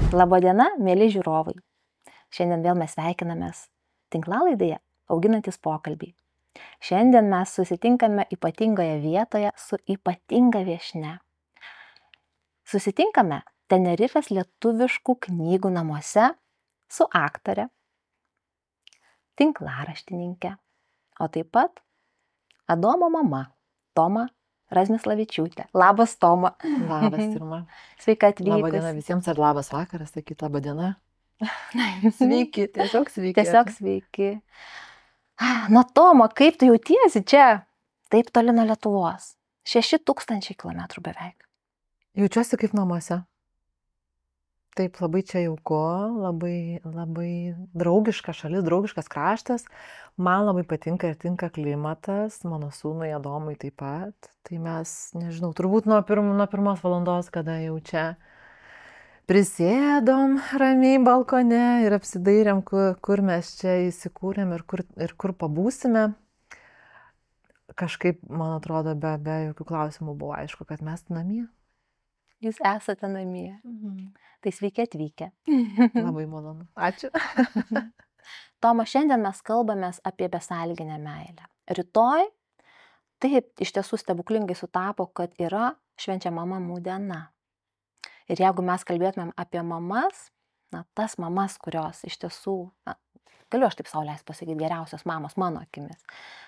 Labadiena, mėly žiūrovai. Šiandien vėl mes sveikinamės tinklalaidėje Auginantis pokalbį. Šiandien mes susitinkame ypatingoje vietoje su ypatinga viešnia. Susitinkame Tenerifės lietuviškų knygų namuose su aktore, tinklaraštininkė, o taip pat Adomo mama, Toma Razmislavičiūtė. Labas, Toma. Labas, Irma. Sveika atvykusi. Labadiena visiems, ar labas vakaras, sakyt labadiena. Sveiki, tiesiog sveiki. Tiesiog sveiki. Na, Toma, kaip tu jautiesi čia? Taip toli nuo Lietuvos. 6000 kilometrų beveik. Jaučiuosi kaip namuose. Taip, labai čia jauku, labai draugiška šalis, draugiškas kraštas. Man labai patinka ir tinka klimatas, mano sūnui Adomui taip pat. Tai mes, nežinau, turbūt nuo pirmos valandos, kada jau čia prisėdom ramiai balkone ir apsidairėm, kur mes čia įsikūrėm ir kur pabūsime. Kažkaip, man atrodo, be jokių klausimų buvo aišku, kad mes namie. Jūs esate namie. Tai sveiki atvykę. Labai malonu. Ačiū. Toma, šiandien mes kalbamės apie besąlyginę meilę. Rytoj, taip, iš tiesų stebuklingai sutapo, kad yra švenčiama mamų diena. Ir jeigu mes kalbėtumėm apie mamas, tas mamas, kurios iš tiesų, galiu aš taip sau leist pasakyti, geriausios mamos mano akimis,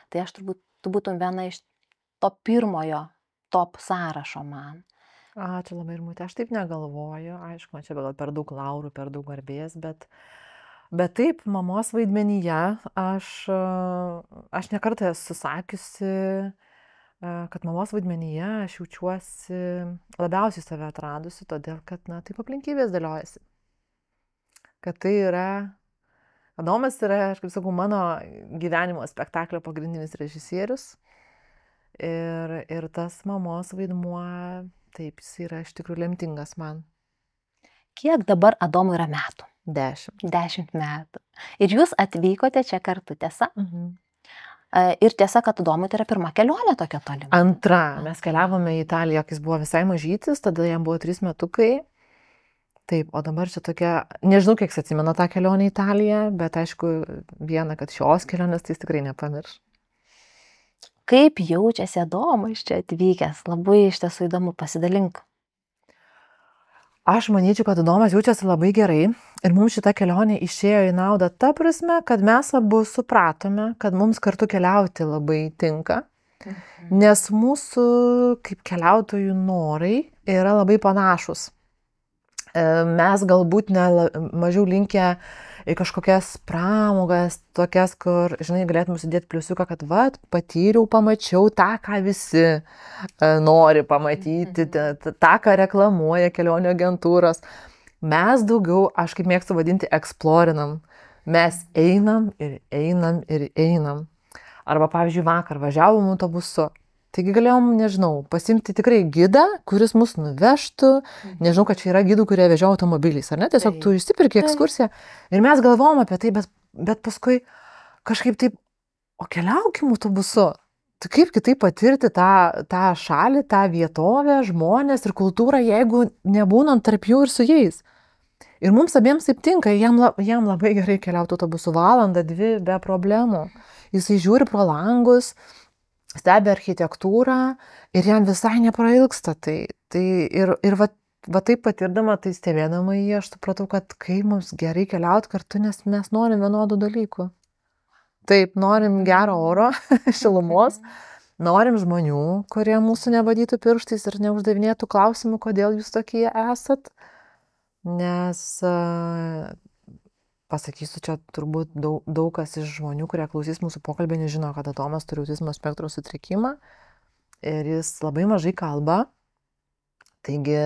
tai aš turbūt tu būtum viena iš to pirmojo top sąrašo man. Ačiū labai, Irmutė, aš taip negalvoju, aišku, man čia gal per daug laurų, per daug garbės, bet taip, mamos vaidmenyje aš nekartą esu sakiusi, kad mamos vaidmenyje aš jaučiuosi labiausiai save atradusi, todėl kad, taip aplinkybės dėliojasi. Kad tai yra, Adomas yra, aš kaip sakau, mano gyvenimo spektaklio pagrindinis režisierius ir tas mamos vaidmuo, taip, jis yra iš tikrųjų lemtingas man. Kiek dabar Adomui yra metų? 10. 10 metų. Ir jūs atvykote čia kartu, tiesa? Ir tiesa, kad Adomui tai yra pirma kelionė tokia tolima. Antra. Mes keliavome į Italiją, kai jis buvo visai mažytis, tada jam buvo 3 metukai. Taip, o dabar čia tokia, nežinau, kiek atsimena tą kelionę į Italiją, bet aišku, viena, kad šios kelionės tai jis tikrai nepamirš. Kaip jaučiasi Adomas čia atvykęs? Labai iš tiesų įdomu, pasidalink. Aš manyčiau, kad Adomas jaučiasi labai gerai ir mums šita kelionė išėjo į naudą ta prasme, kad mes abu supratome, kad mums kartu keliauti labai tinka, nes mūsų kaip keliautojų norai yra labai panašus. Mes galbūt mažiau linkę į kažkokias pramogas, tokias, kur, žinai, galėtume sudėti pliusiuką, kad patyriau, pamačiau tą, ką visi nori pamatyti, tą, ką reklamuoja kelionių agentūros. Mes daugiau, aš kaip mėgstu vadinti, eksplorinam. Mes einam ir einam ir einam. Arba, pavyzdžiui, vakar važiavom autobusu. Taigi galėjom, nežinau, pasimti tikrai gidą, kuris mus nuvežtų. Nežinau, kad čia yra gidų, kurie vežioja automobiliais, ar ne? Tiesiog tu išsipirki ekskursiją. Ir mes galvom apie tai, bet paskui kažkaip taip, o keliaukim autobusu. Tai kaip kitaip patirti tą šalį, tą vietovę, žmonės ir kultūrą, jeigu nebūnant tarp jų ir su jais. Ir mums abiems taip tinka, jam labai gerai keliauti autobusu 1-2 be problemų. Jisai žiūri pro langus, stebi architektūrą ir jam visai neprailgsta. Ir va taip patirdama, tai stebėdama jį, aš supratau, kad kai mums gerai keliauti kartu, nes mes norim vienodų dalykų. Taip, norim gero oro, šilumos, norim žmonių, kurie mūsų nebadytų pirštais ir neuždavinėtų klausimų, kodėl jūs tokie esat. Nes pasakysiu, čia turbūt daug kas iš žmonių, kurie klausys mūsų pokalbį, nežino, kad Adomas turi autizmo spektro sutrikimą ir jis labai mažai kalba. Taigi,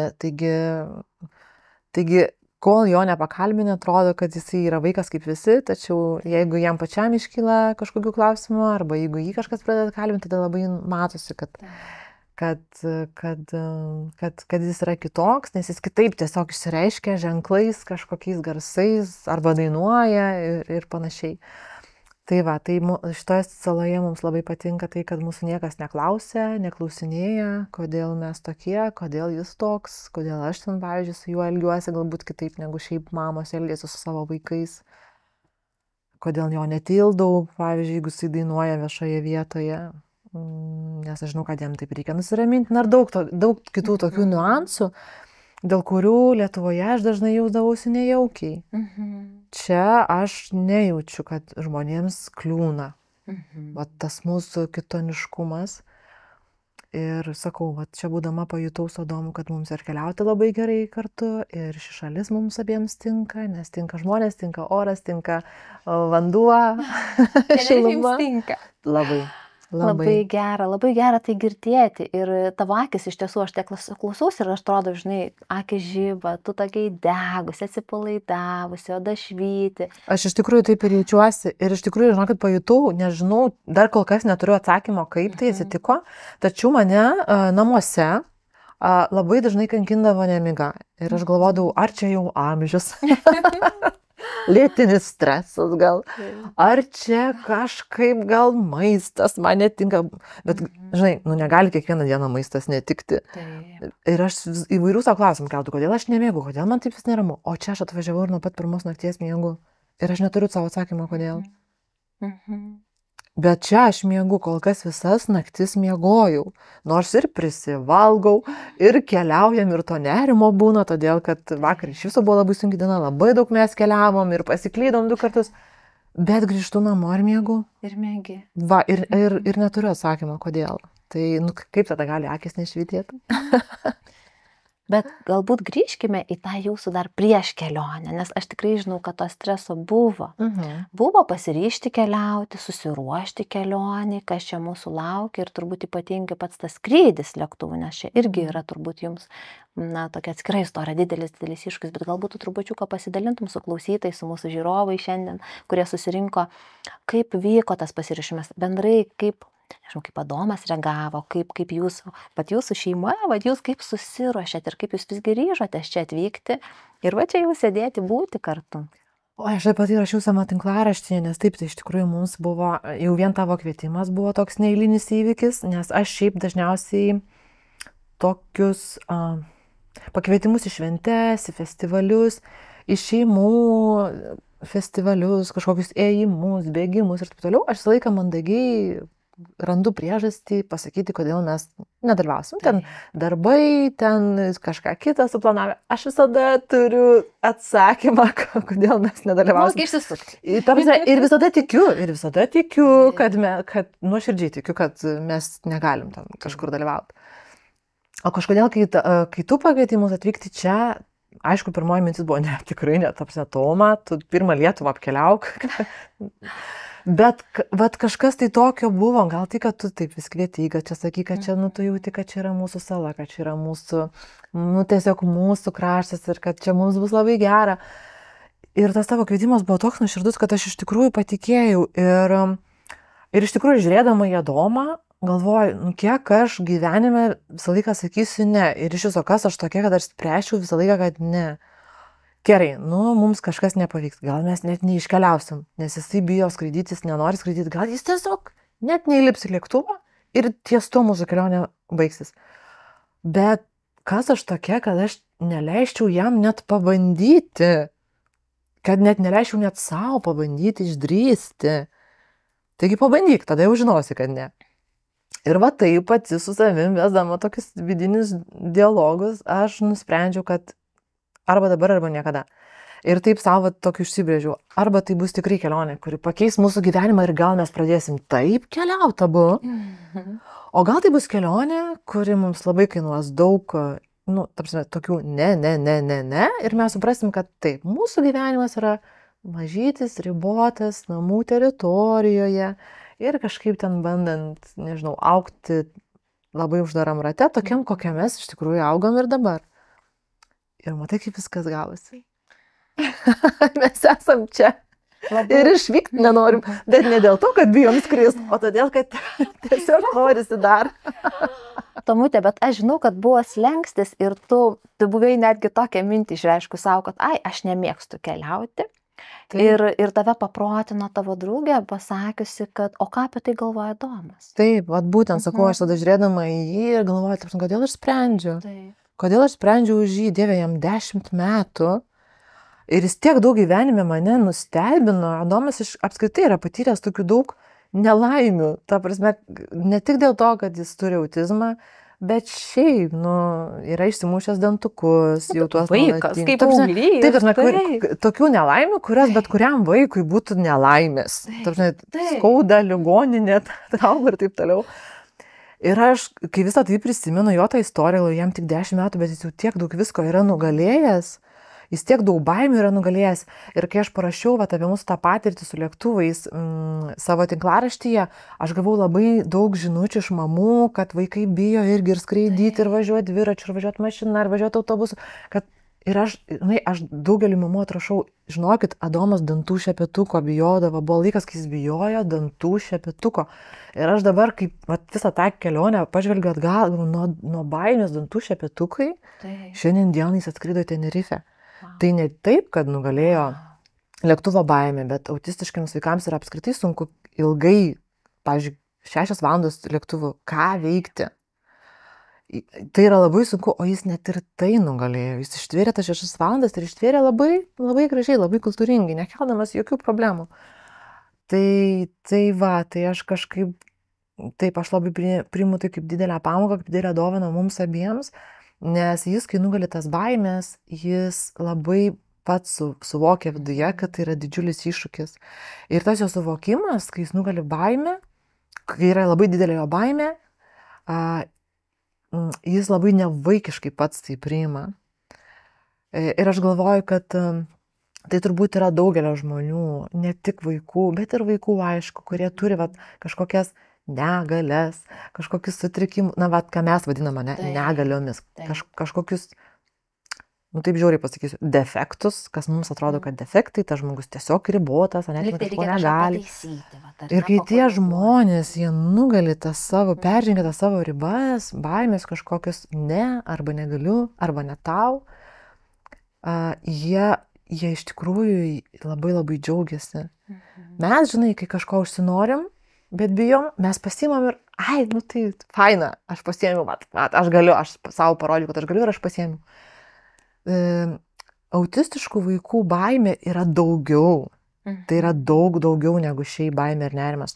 kol jo nepakalbinė, atrodo, kad jis yra vaikas kaip visi, tačiau jeigu jam pačiam iškyla kažkokių klausimų arba jeigu jį kažkas pradeda kalbinti, tada labai matosi, kad jis yra kitoks, nes jis kitaip tiesiog išsireiškia ženklais, kažkokiais garsais arba dainuoja ir panašiai. Tai va, tai šitoje saloje mums labai patinka tai, kad mūsų niekas neklausia, neklausinėja, kodėl mes tokie, kodėl jis toks, kodėl aš ten, pavyzdžiui, su juo elgiuosi galbūt kitaip negu šiaip mamos elgiasi su savo vaikais, kodėl jo netildau, pavyzdžiui, jeigu jisai dainuoja viešoje vietoje, nes aš žinau, kad jam taip reikia nusiraminti, ir daug kitų tokių niuansų, dėl kurių Lietuvoje aš dažnai jausdavausi nejaukiai. Čia aš nejaučiu, kad žmonėms kliūna. Va, tas mūsų kitoniškumas. Ir sakau, va, čia būdama pajutau Sodomų, kad mums ir keliauti labai gerai kartu, ir ši šalis mums abiems tinka, nes tinka žmonės, tinka oras, tinka vanduo, šiluma. Labai gera tai girdėti. Ir tavo akis iš tiesų, aš tiek klausausi ir aš atrodo, žinai, akis žyba, tu tokiai degusi, atsipalaidavusi, oda švyti. Aš iš tikrųjų taip ir jaučiuosi. Ir iš tikrųjų, žinau, kad pajutau, nežinau, dar kol kas neturiu atsakymo, kaip tai atsitiko, tačiau mane namuose labai dažnai kankindavo nemiga. Ir aš galvodavau, ar čia jau amžius. Lėtinis stresas gal, ar čia kažkaip gal maistas man netinka, bet, žinai, negali kiekvieną dieną maistas netikti. Ir aš įvairių savo klausimų keltų, kodėl aš nemiegu, kodėl man taip vis neramu, o čia aš atvažiavau ir nuo pat pirmos nakties miegu ir aš neturiu savo atsakymą, kodėl. Bet čia aš miegu, kol kas visas naktis miegojau, nors ir prisivalgau, ir keliaujam, ir to nerimo būna, todėl kad vakar iš viso buvo labai sunki diena, labai daug mes keliavom ir pasiklydom 2 kartus, bet grįžtu namo ir miegu. Ir miegi. Va, ir neturiu atsakymą, kodėl. Tai, kaip tada gali akis nešvytėti? Bet galbūt grįžkime į tą jūsų dar prieš kelionę, nes aš tikrai žinau, kad to streso buvo. Buvo pasiryžti keliauti, susiruošti kelionį, kas čia mūsų laukia ir turbūt ypatingai pats tas skrydis lėktuvu, nes čia irgi yra turbūt jums, tokia atskira istorija, didelis iššūkis, bet galbūt tu trupučiuką pasidalintum su klausytojais, su mūsų žiūrovai šiandien, kurie susirinko, kaip vyko tas pasiryžimas, bendrai kaip Adomas reagavo, kaip jūsų šeima, jūs kaip susiruošėt ir kaip jūs vis grįžotės čia atvykti ir va čia jau sėdėti, būti kartu. O aš taip pat įrašiau savo tinklaraštyje, nes taip, tai iš tikrųjų mums buvo, jau vien tavo kvietimas buvo toks neeilinis įvykis, nes aš šiaip dažniausiai tokius pakvietimus į šventes, į festivalius, į šeimų festivalius, kažkokius ėjimus, bėgimus ir taip toliau, aš visą laiką mandagiai randu priežastį pasakyti, kodėl mes nedalyvausim. Ten darbai, ten kažką kitą suplanavę. Aš visada turiu atsakymą, kodėl mes nedalyvausim. Moki išsisukti. Ir visada tikiu, kad nuoširdžiai tikiu, kad mes negalim ten kažkur dalyvauti. O kažkodėl, kai tu pakvietei mus atvykti čia, aišku, pirmoji mintis buvo, tikrai ne, Toma, tu pirmą Lietuvą apkeliauk. Bet vat kažkas tai tokio buvo, gal tai, kad tu taip vis kvietei, kad čia sakai, kad čia, tu jauti, kad čia yra mūsų sala, kad čia yra mūsų, tiesiog mūsų kraštas ir kad čia mums bus labai gera. Ir tas tavo kvietimas buvo toks nuoširdus, kad aš iš tikrųjų patikėjau. Ir iš tikrųjų žiūrėdama į Adomą, galvoju, kiek aš gyvenime visą laiką sakysiu ne. Ir iš viso kas aš tokia, kad aš spręsčiau visą laiką, kad ne. Gerai, mums kažkas nepavyks, gal mes net neiškeliausim, nes jisai bijo skraidyti, jis nenori skraidyti, gal jis tiesiog net neįlips į lėktuvą ir ties to mūsų kelionė baigsis. Bet kas aš tokia, kad aš neleisčiau jam net pabandyti, kad net neleisčiau net savo pabandyti išdrįsti. Taigi pabandyk, tada jau žinosi, kad ne. Ir va taip pati su savim, vesdama tokius vidinius dialogus, aš nusprendžiau, kad arba dabar, arba niekada. Ir taip savo tokį užsibrėžiau. Arba tai bus tikrai kelionė, kuri pakeis mūsų gyvenimą ir gal mes pradėsim taip keliauti abu. O gal tai bus kelionė, kuri mums labai kainuos daug, tokių ne. Ir mes suprasim, kad taip, mūsų gyvenimas yra mažytis, ribotas, namų teritorijoje. Ir kažkaip ten bandant, augti labai uždaram rate, tokiam, kokiam mes iš tikrųjų augam ir dabar. Ir matai, kaip viskas gavosi. Mes esam čia. Ir išvykti nenorim. Bet ne dėl to, kad bijom skrist, o todėl, kad tiesiog norisi dar. Tomute, bet aš žinau, kad buvo slenkstis ir tu buvai netgi tokią mintį išreiškus savo, kad aš nemėgstu keliauti. Ir tave paprotino tavo draugė, pasakiusi, kad o ką apie tai galvoja Domas. Taip, vat būtent sakau, aš tada žiūrėdama į jį ir galvoju, tarsi, kodėl aš sprendžiu? Kodėl aš sprendžiu už jį, Dieve, jam 10 metų. Ir jis tiek daug gyvenime mane nustebino. Domas apskritai yra patyręs tokių daug nelaimių. Ta prasme, ne tik dėl to, kad jis turi autizmą, bet šiaip, yra išsimušęs dantukus, jau tuos vaikas, kaip paauglys. Taip, tokių nelaimių, kurios bet kuriam vaikui būtų nelaimės. Skauda, ligoninė, trauma ir taip toliau. Ir aš, kai visą tai prisimenu, jo tą istoriją, jam tik 10 metų, bet jis jau tiek daug visko yra nugalėjęs. Jis tiek daug baimių yra nugalėjęs. Ir kai aš parašiau apie mūsų tą patirtį su lėktuvais savo tinklaraštyje, aš gavau labai daug žinučių iš mamų, kad vaikai bijo irgi ir skraidyti, ir važiuoti dviračiu, ir važiuoti mašiną, ir važiuoti autobusu. Ir aš daugelį mamų atrašau, žinokit, Adomas dantų šepetuko bijodavo, buvo laikas, kai jis bijojo dantų šepetuko. Ir aš dabar, kaip visą tą kelionę pažvelgiu atgal, nuo baimės dantų šepetukai, šiandien dieną jis atskrido į Tenerife. Tai ne taip, kad nugalėjo lėktuvo baimę, bet autistiškiams vaikams yra apskritai sunku ilgai, pavyzdžiui, 6 valandos lėktuvu, ką veikti. Tai yra labai sunku, o jis net ir tai nugalėjo. Jis ištvėrė tas 6 valandas ir ištvėrė labai, labai gražiai, labai kultūringai, nekeldamas jokių problemų. Tai aš kažkaip, taip, aš labai priimu tai kaip didelę pamoką, kaip didelę dovaną mums abiems. Nes jis, kai nugali tas baimės, jis labai pats suvokia viduje, kad tai yra didžiulis iššūkis. Ir tas jo suvokimas, kai jis nugali baimę, kai yra labai didelė jo baimė, jis labai nevaikiškai pats tai priima. Ir aš galvoju, kad tai turbūt yra daugelio žmonių, ne tik vaikų, bet ir vaikų, aišku, kurie turi kažkokias negalias, kažkokius sutrikimus, ką mes vadiname negaliomis, kažkokius, taip žiauriai pasakysiu, defektus, kas mums atrodo, kad defektai, tas žmogus tiesiog ribotas, net kažko negali. Ir kai tie žmonės, jie nugali peržengia tas savo ribas, baimės kažkokius arba negaliu, arba ne tau, jie iš tikrųjų labai labai džiaugiasi. Mes, žinai, kai kažko užsinorim, bet bijom, mes pasiimam ir, tai faina, aš pasiėmiau, aš galiu, aš savo parodžiu, kad aš galiu ir aš pasiėmiau. Autistiškų vaikų baimė yra daugiau. Tai yra daug daugiau negu šiaip baimė ir nerimas.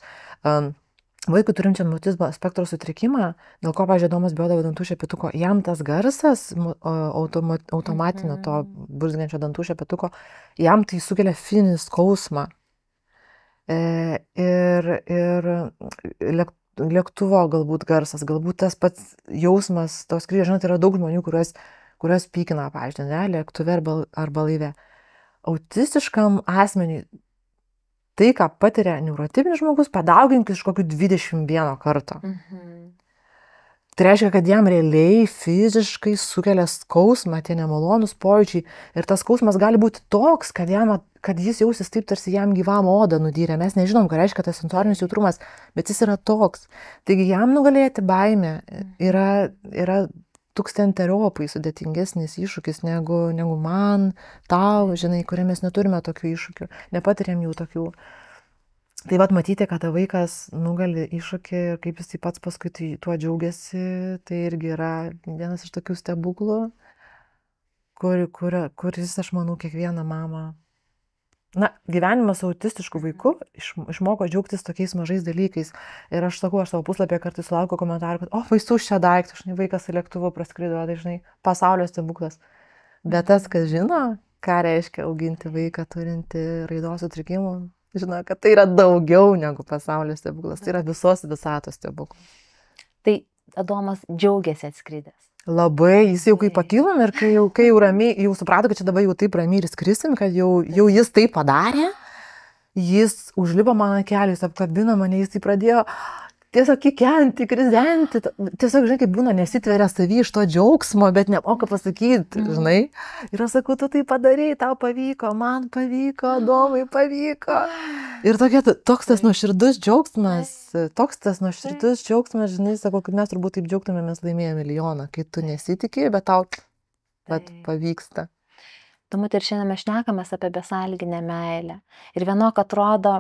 Vaikui turinčiam autizmo spektro sutrikimą, dėl ko, pavyzdžiui, Domas bijodavo dantų šepetuko, jam tas garsas automatinio to burzgiančio dantų šepetuko, jam tai sukelia fizinį skausmą. Ir lėktuvo galbūt garsas, galbūt tas pats jausmas, tos skrydžio, žinot, yra daug žmonių, kurios pykina, pavyzdžiui, lėktuve arba laive. Autistiškam asmeniui tai, ką patiria neurotipinis žmogus, padauginkit iš kokių 21 karto. Tai reiškia, kad jam realiai fiziškai sukelia skausmą, tie nemalonūs pojūčiai. Ir tas skausmas gali būti toks, kad jis jausis taip, tarsi jam gyvam odą nudyrė. Mes nežinom, ką reiškia tas sensorinis jautrumas, bet jis yra toks. Taigi jam nugalėti baimę yra tūkstanteriopai sudėtingesnis iššūkis negu man, tau, žinai, kurie mes neturime tokių iššūkių, nepatiriam jų tokių. Tai matyti, kad vaikas nugali iššūkį ir kaip jis pats paskui tuo džiaugiasi, tai irgi yra vienas iš tokių stebuklų, kuris, aš manau, kiekvieną mamą. Gyvenimas autistiškų vaikų išmoko džiaugtis tokiais mažais dalykais. Ir aš sakau, aš savo puslapyje kartais sulaukiu komentarų, kad baisus čia daiktas, vaikas į lėktuvo praskrido, tai žinai, pasaulio stebuklas. Bet tas, kas žino, ką reiškia auginti vaiką turinti raidos sutrikimų, žino, kad tai yra daugiau negu pasaulio stebuklas, tai yra visos visatos stebuklas. Tai Adomas džiaugiasi atskridęs. Labai, jis jau kai pakilom ir kai jau ramiai, jau suprato, kad čia dabar jau taip ramiai ir skrisim, kad jau jis tai padarė, jis užlipo man ant kelių, jis apkabino mane, jis tai pradėjo tiesiog kikenti, krizenti, tiesiog, žinai, kaip būna, nesitveria savį iš to džiaugsmo, bet nemoka pasakyti, žinai. Ir aš sakau, tu tai padarei, tau pavyko, man pavyko, Domai pavyko. Ir toks tas nuoširdus džiaugsmas, žinai, sakau, kad mes turbūt taip džiaugtumėmės laimėję milijoną, kai tu nesitikėjai, bet tau pavyksta. Tuomet ir šiandien mes šnekamės apie besąlyginę meilę. Ir vienok atrodo,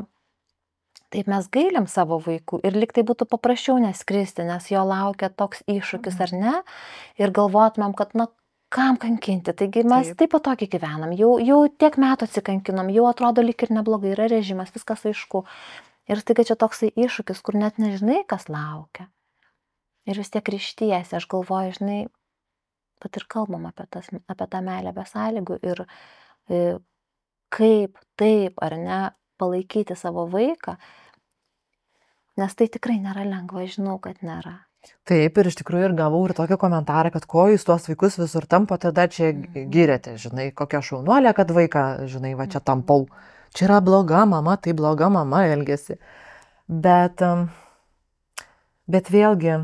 taip mes gailim savo vaikų ir lyg tai būtų paprasčiau neskristi, nes jo laukia toks iššūkis ar ne. Ir galvotumėm, kad kam kankinti, taigi mes taip patogiai gyvenam, jau tiek metų atsikankinom, jau atrodo lyg ir neblogai, yra režimas, viskas aišku. Ir tai, kad čia toksai iššūkis, kur net nežinai, kas laukia. Ir vis tiek ryštiesi, aš galvoju, žinai, pat ir kalbam apie tą meilę be sąlygų ir kaip taip ar ne palaikyti savo vaiką, nes tai tikrai nėra lengva, žinau, kad nėra. Taip, ir iš tikrųjų ir gavau ir tokį komentarą, kad ko jūs tuos vaikus visur tampo, tada čia gyrėte, žinai, kokia šaunuolė, kad vaiką, žinai, va čia tampau. Čia yra bloga mama, tai bloga mama elgiasi. Bet vėlgi,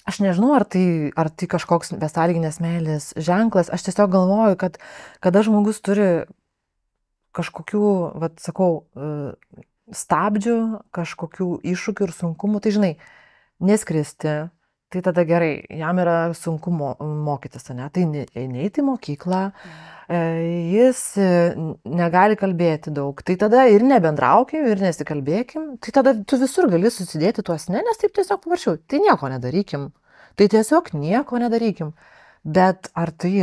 aš nežinau, ar tai kažkoks besąlyginės meilės ženklas. Aš tiesiog galvoju, kad kada žmogus turi kažkokių, vat sakau, stabdžių, kažkokių iššūkių ir sunkumų, tai žinai, neskristi, tai tada gerai, jam yra sunku mokytis, ne? Tai neiti į mokyklą, jis negali kalbėti daug, tai tada ir nebendraukim, ir nesikalbėkim, tai tada tu visur gali susidėti tuos nes taip tiesiog pavaršiau, tai nieko nedarykim, tai tiesiog nieko nedarykim. Bet ar tai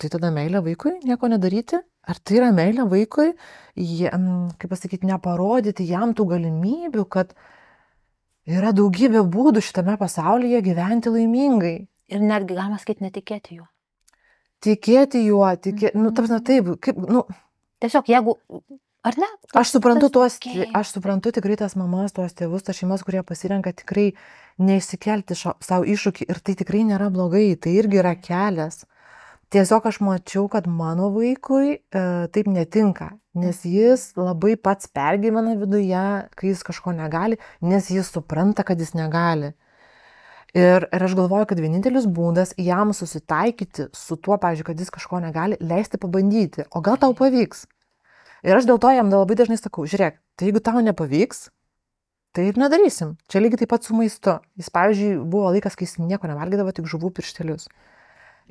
tada meilė vaikui, nieko nedaryti? Ar tai yra meilė vaikui, kaip pasakyti, neparodyti jam tų galimybių, kad yra daugybė būdų šitame pasaulyje gyventi laimingai. Ir netgi galima sakyti, netikėti juo. Tikėti juo, taip, Tiesiog jeigu, ar ne? Aš suprantu tikrai tas mamas, tuos tėvus, tas šeimas, kurie pasirenka tikrai neišsikelti savo iššūkį ir tai tikrai nėra blogai, tai irgi yra kelias. Tiesiog aš mačiau, kad mano vaikui taip netinka, nes jis labai pats pergyvena viduje, kai jis kažko negali, nes jis supranta, kad jis negali. Ir aš galvoju, kad vienintelis būdas jam susitaikyti su tuo, pavyzdžiui, kad jis kažko negali, leisti pabandyti, o gal tau pavyks. Ir aš dėl to jam labai dažnai sakau, žiūrėk, tai jeigu tau nepavyks, tai ir nedarysim. Čia lygiai taip pat su maistu. Jis, pavyzdžiui, buvo laikas, kai jis nieko nevalgydavo, tik žuvų pirštelius.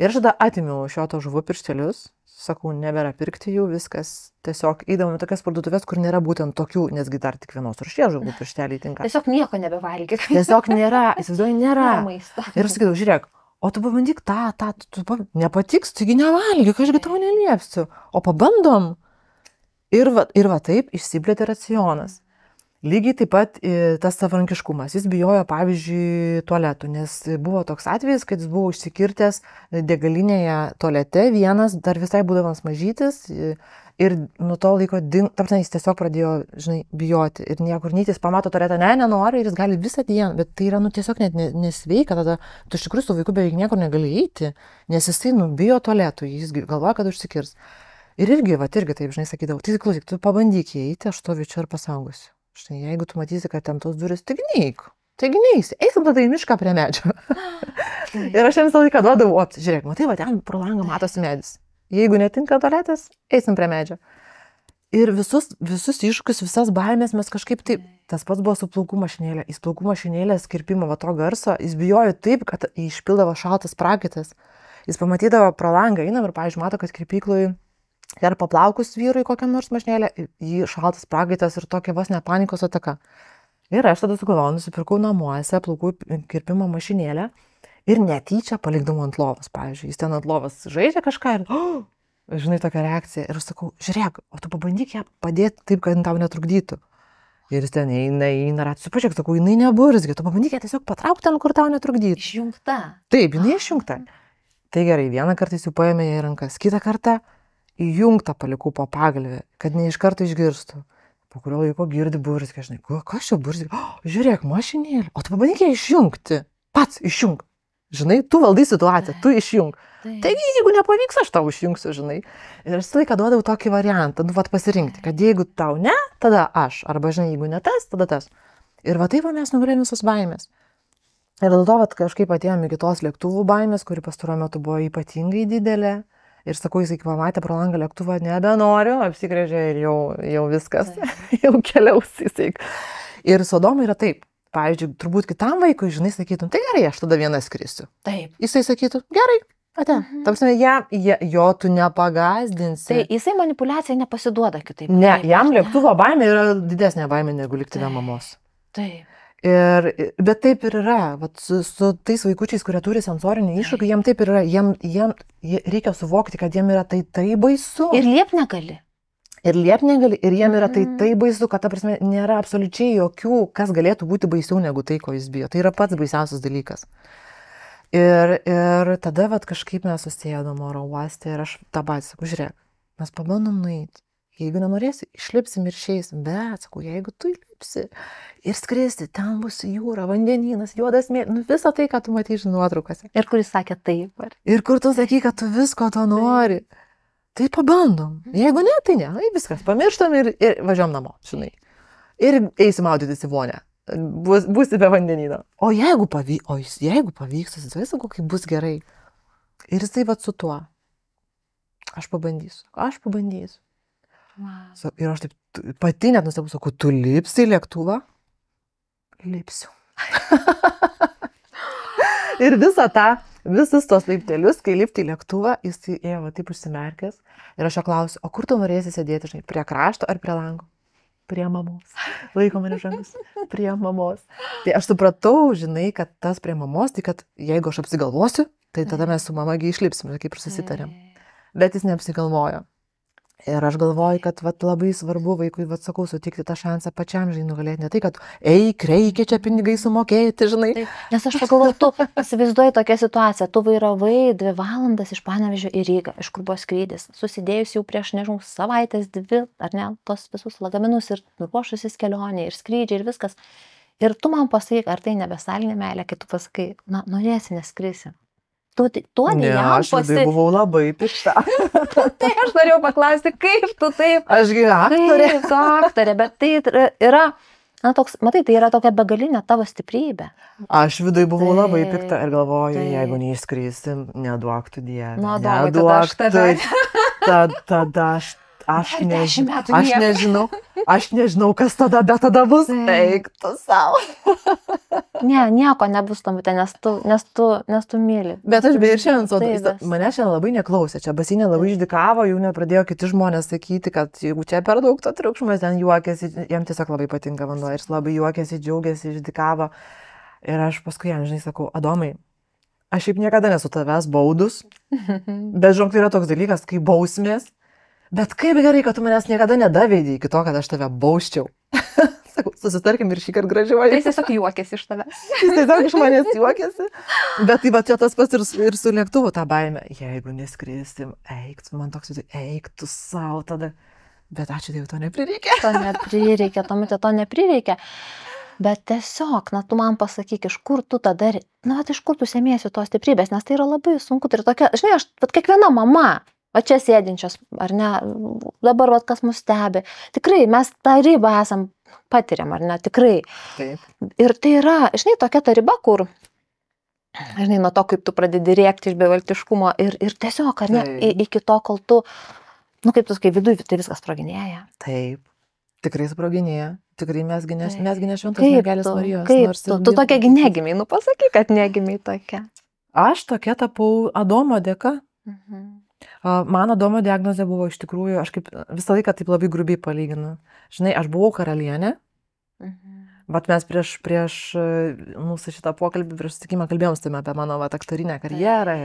Ir aš tada atimiau šio to žuvų pirštelius, sakau, nebėra pirkti jų, viskas, tiesiog įdavom į tokias parduotuvės, kur nėra būtent tokių, nesgi dar tik vienos rūšies žuvų piršteliai tinka. Tiesiog nieko nebevalgyk. Tiesiog nėra, įsivaizduoju, nėra. Ir aš sakydavau, žiūrėk, o tu pabandyk nepatiks, taigi nevalgyk, ašgi tau neliepsiu, o pabandom. Ir va taip išsiplėtė racionas. Lygiai taip pat tas savarankiškumas. Jis bijojo, pavyzdžiui, tualetų, nes buvo toks atvejis, kad jis buvo užsikirtęs degalinėje tualete vienas, dar visai būdamas mažytis ir nuo to laiko jis tiesiog pradėjo, žinai, bijoti ir niekur nytis, pamato tualetą, nenori ir jis gali visą dieną, bet tai yra, tiesiog net nesveika, tada tu iš tikrųjų su vaiku beveik niekur negali eiti, nes jisai bijo tualetų, jis galvoja, kad užsikirs. Ir irgi taip, žinai, sakydavau, tai klausyk, tu pabandyk eiti, aš stoviu čia ir pasaugosiu. Štai, jeigu tu matysi, kad ten tos duris, taigi neisi, eisim tada į mišką prie medžio. Ir aš visą laiką duodavau opciją, žiūrėk, matai, va ten pro langą matosi medis. Jeigu netinka tualetas, eisim prie medžio. Ir visus iššūkius, visas baimės mes kažkaip taip, tas pats buvo su plaukų mašinėlė. Jis plaukų mašinėlės kirpimo va to garso, jis bijojo taip, kad išpildavo šaltas prakaitas. Jis pamatydavo pro langą, einam ir, pavyzdžiui, mato, kad kirpyklui ir paplaukus vyrui kokiam nors mašinėlė, jį šaltas prakaitas ir tokia vos ne panikos ataka. Ir aš tada sugalvojau, nusipirkau namuose plaukų kirpimo mašinėlę ir netyčia palikdavau ant lovos, pavyzdžiui. Jis ten ant lovos žaidžia kažką ir, žinai, tokia reakcija. Ir aš sakau, žiūrėk, o tu pabandyk ją padėti taip, kad tau netrukdytų. Ir jis ten eina, atsipažiūrėk, sakau, jinai neburzgia, tu pabandyk ją tiesiog patraukti ten, kur tau netrukdytų. Išjungta. Taip, jinai išjungta. Tai gerai, vieną kartą jis jau paėmė ją į rankas, kitą kartą įjungtą palikau po pagalvę, kad ne iš karto išgirstų. Po kurio laiko girdi burzgia, žinai, kas čia burzgia? Žiūrėk, mašinėlė, o tu pabandyk ją išjungti. Pats išjung. Žinai, tu valdai situaciją, tu išjung. Taigi, jeigu nepavyks, aš tau išjungsiu, žinai. Ir aš visą laiką duodavau tokį variantą, pasirinkti, kad jeigu tau ne, tada aš. Arba, žinai, jeigu ne tas, tada tas. Ir va taip mes nugalėjome visos baimės. Ir dėl to kažkaip atėjome iki tos lėktuvų baimės, kuri pastaruoju metu buvo ypatingai didelė. Ir sakau, jisai pamatė pro langą lėktuvą, nebenoriu, apsigręžė ir jau viskas, jau keliaus jisai. Ir Sodoma yra taip. Pavyzdžiui, turbūt kitam vaikui, žinai, sakytum, tai gerai, aš tada vieną skrisiu. Taip. Jisai sakytų, gerai, Ate, ta prasme, jo tu nepagazdinsi. Tai jisai manipuliacijai nepasiduoda kitaip. Ne, Taip, jam ar ne? lėktuvo baimė yra didesnė baimė negu likti be mamos. Taip. Bet taip ir yra, vat, su tais vaikučiais, kurie turi sensorinį iššūkį, jiem taip ir yra, jiem reikia suvokti, kad jiem yra tai baisu. Ir liep negali. Ir liep negali, ir jiem yra tai baisu, kad, ta prasme, nėra absoliučiai jokių, kas galėtų būti baisiau negu tai, ko jis bijo. Tai yra pats baisiausias dalykas. Ir tada, vat, kažkaip mes susėdom oro uoste ir aš tą patį sakau, žiūrėk, mes pabandom nueiti. Jeigu nenorėsi, išlipsim ir išeisim. Bet, sakau, jeigu tu išlipsi ir skristi, ten bus jūra, vandenynas, juodas mėlynas, visą tai, ką tu matysi nuotraukose. Ir kuris sakė taip. Ir kur tu sakai, kad tu visko to nori. Tai pabandom. Jeigu ne, tai ne. Viskas, pamirštam ir važiuom namo, žinai. Ir eisim maudytis į vonę. Būsi be vandenyno. O jeigu pavyks, tai sakau, kaip bus gerai. Ir jisai vat su tuo. Aš pabandysiu. Wow. Ir aš taip pati net nustebau, sakau, tu lipsi į lėktuvą? Lipsiu. Ir visus tos laiptelius, kai lipti į lėktuvą, jis ėjo va, taip užsimerkęs. Ir aš jo klausiu, o kur tu norėsi sėdėti, žinai, prie krašto ar prie lango? Prie mamos. Laiko mane žangus. Prie mamos. Tai aš supratau, žinai, kad tas prie mamos, tai kad jeigu aš apsigalvosiu, tai tada mes su mama išlipsim, kaip ir susitarėm. Bet jis neapsigalvojo. Ir aš galvoju, kad vat, labai svarbu vaikui, vat, sakau, sutikti tą šansą pačiam, žinai, nugalėti. Ne tai, kad eik, reikia čia pinigai sumokėti, žinai. Taip, nes aš pagalvoju, tu įsivaizduoji tokią situaciją, tu vairavai 2 valandas iš Panevėžio į Rygą, iš kur buvo skrydis, susidėjus jau prieš, nežinau, savaitės 2, ar ne, tos visus lagaminus ir ruošusis kelionė, ir skrydžiai, ir viskas. Ir tu man pasakyk, ar tai nebesalinė meilė, kai tu pasakai, na, norėsi, neskrisi. Ne, aš buvau labai pikta. Tai aš norėjau paklausti, kaip tu taip. Ašgi aktorė. Taip, tu aktorė, bet tai yra, na, toks, matai, tai yra tokia begalinė tavo stiprybė. Aš vidui buvau labai pikta ir galvoju, jeigu neišskrisim, neduok tu Dieve. Neduok tada aš nežinau, kas tada, bet tada bus. Eik tu savo. Ne, nieko nebus tamute, nes tu myli. Bet aš beje ir šiandien, mane šiandien labai neklausė, čia basinė labai išdikavo, jau nepradėjo kiti žmonės sakyti, kad jeigu čia per daug to triukšmas, ten juokėsi, jam tiesiog labai patinka vanduo ir jis labai juokėsi, džiaugiasi, išdikavo. Ir aš paskui jam, žinai, sakau, Adomai, aš šiaip niekada nesu tavęs baudus, bet žinok, tai yra toks dalykas, kai bausmės. Bet kaip gerai, kad tu manęs niekada nedaveidai iki to, kad aš tave bausčiau. Sakau, susitarkim ir šį kartą gražiai. Jis tiesiog juokėsi iš tavęs. Jis tiesiog iš manęs juokėsi. Bet tai va čia tas pats ir su lėktuvu tą baimę. Jeigu neskrisim, eik, man toks, eik tu savo tada. Bet ačiū Dievui, to neprireikė. To neprireikė. Bet tiesiog, na, tu man pasakyk, iš kur tu tada, na, iš kur tu semiesi tos stiprybės, nes tai yra labai sunku. Tai yra tokia, žinai, kiekviena mama, va čia sėdinčios, ar ne, dabar, va, kas mus stebi. Tikrai, mes tą ribą esam patiriam, ar ne, tikrai. Taip. Ir tai yra, žinai, tokia ta riba, kur, žinai, nuo to, kaip tu pradedi rėkti iš bevaltiškumo ir tiesiog, ar ne, iki to, kol tu, nu, kaip tu sakai, viduje tai viskas sproginėja. Taip, tikrai sproginėja. Tikrai mesgi ne šventos mergelės Marijos. Kaip tu tokia negimiai, nu pasakyk, kad negimiai tokia. Aš tokia tapau Adomo dėka. Mano Adomo diagnozė buvo iš tikrųjų, aš kaip visą laiką taip labai grubiai palyginu. Žinai, aš buvau karalienė, bet mes prieš mūsų šitą pokalbį, prieš susitikimą kalbėjom apie mano aktorinę karjerą.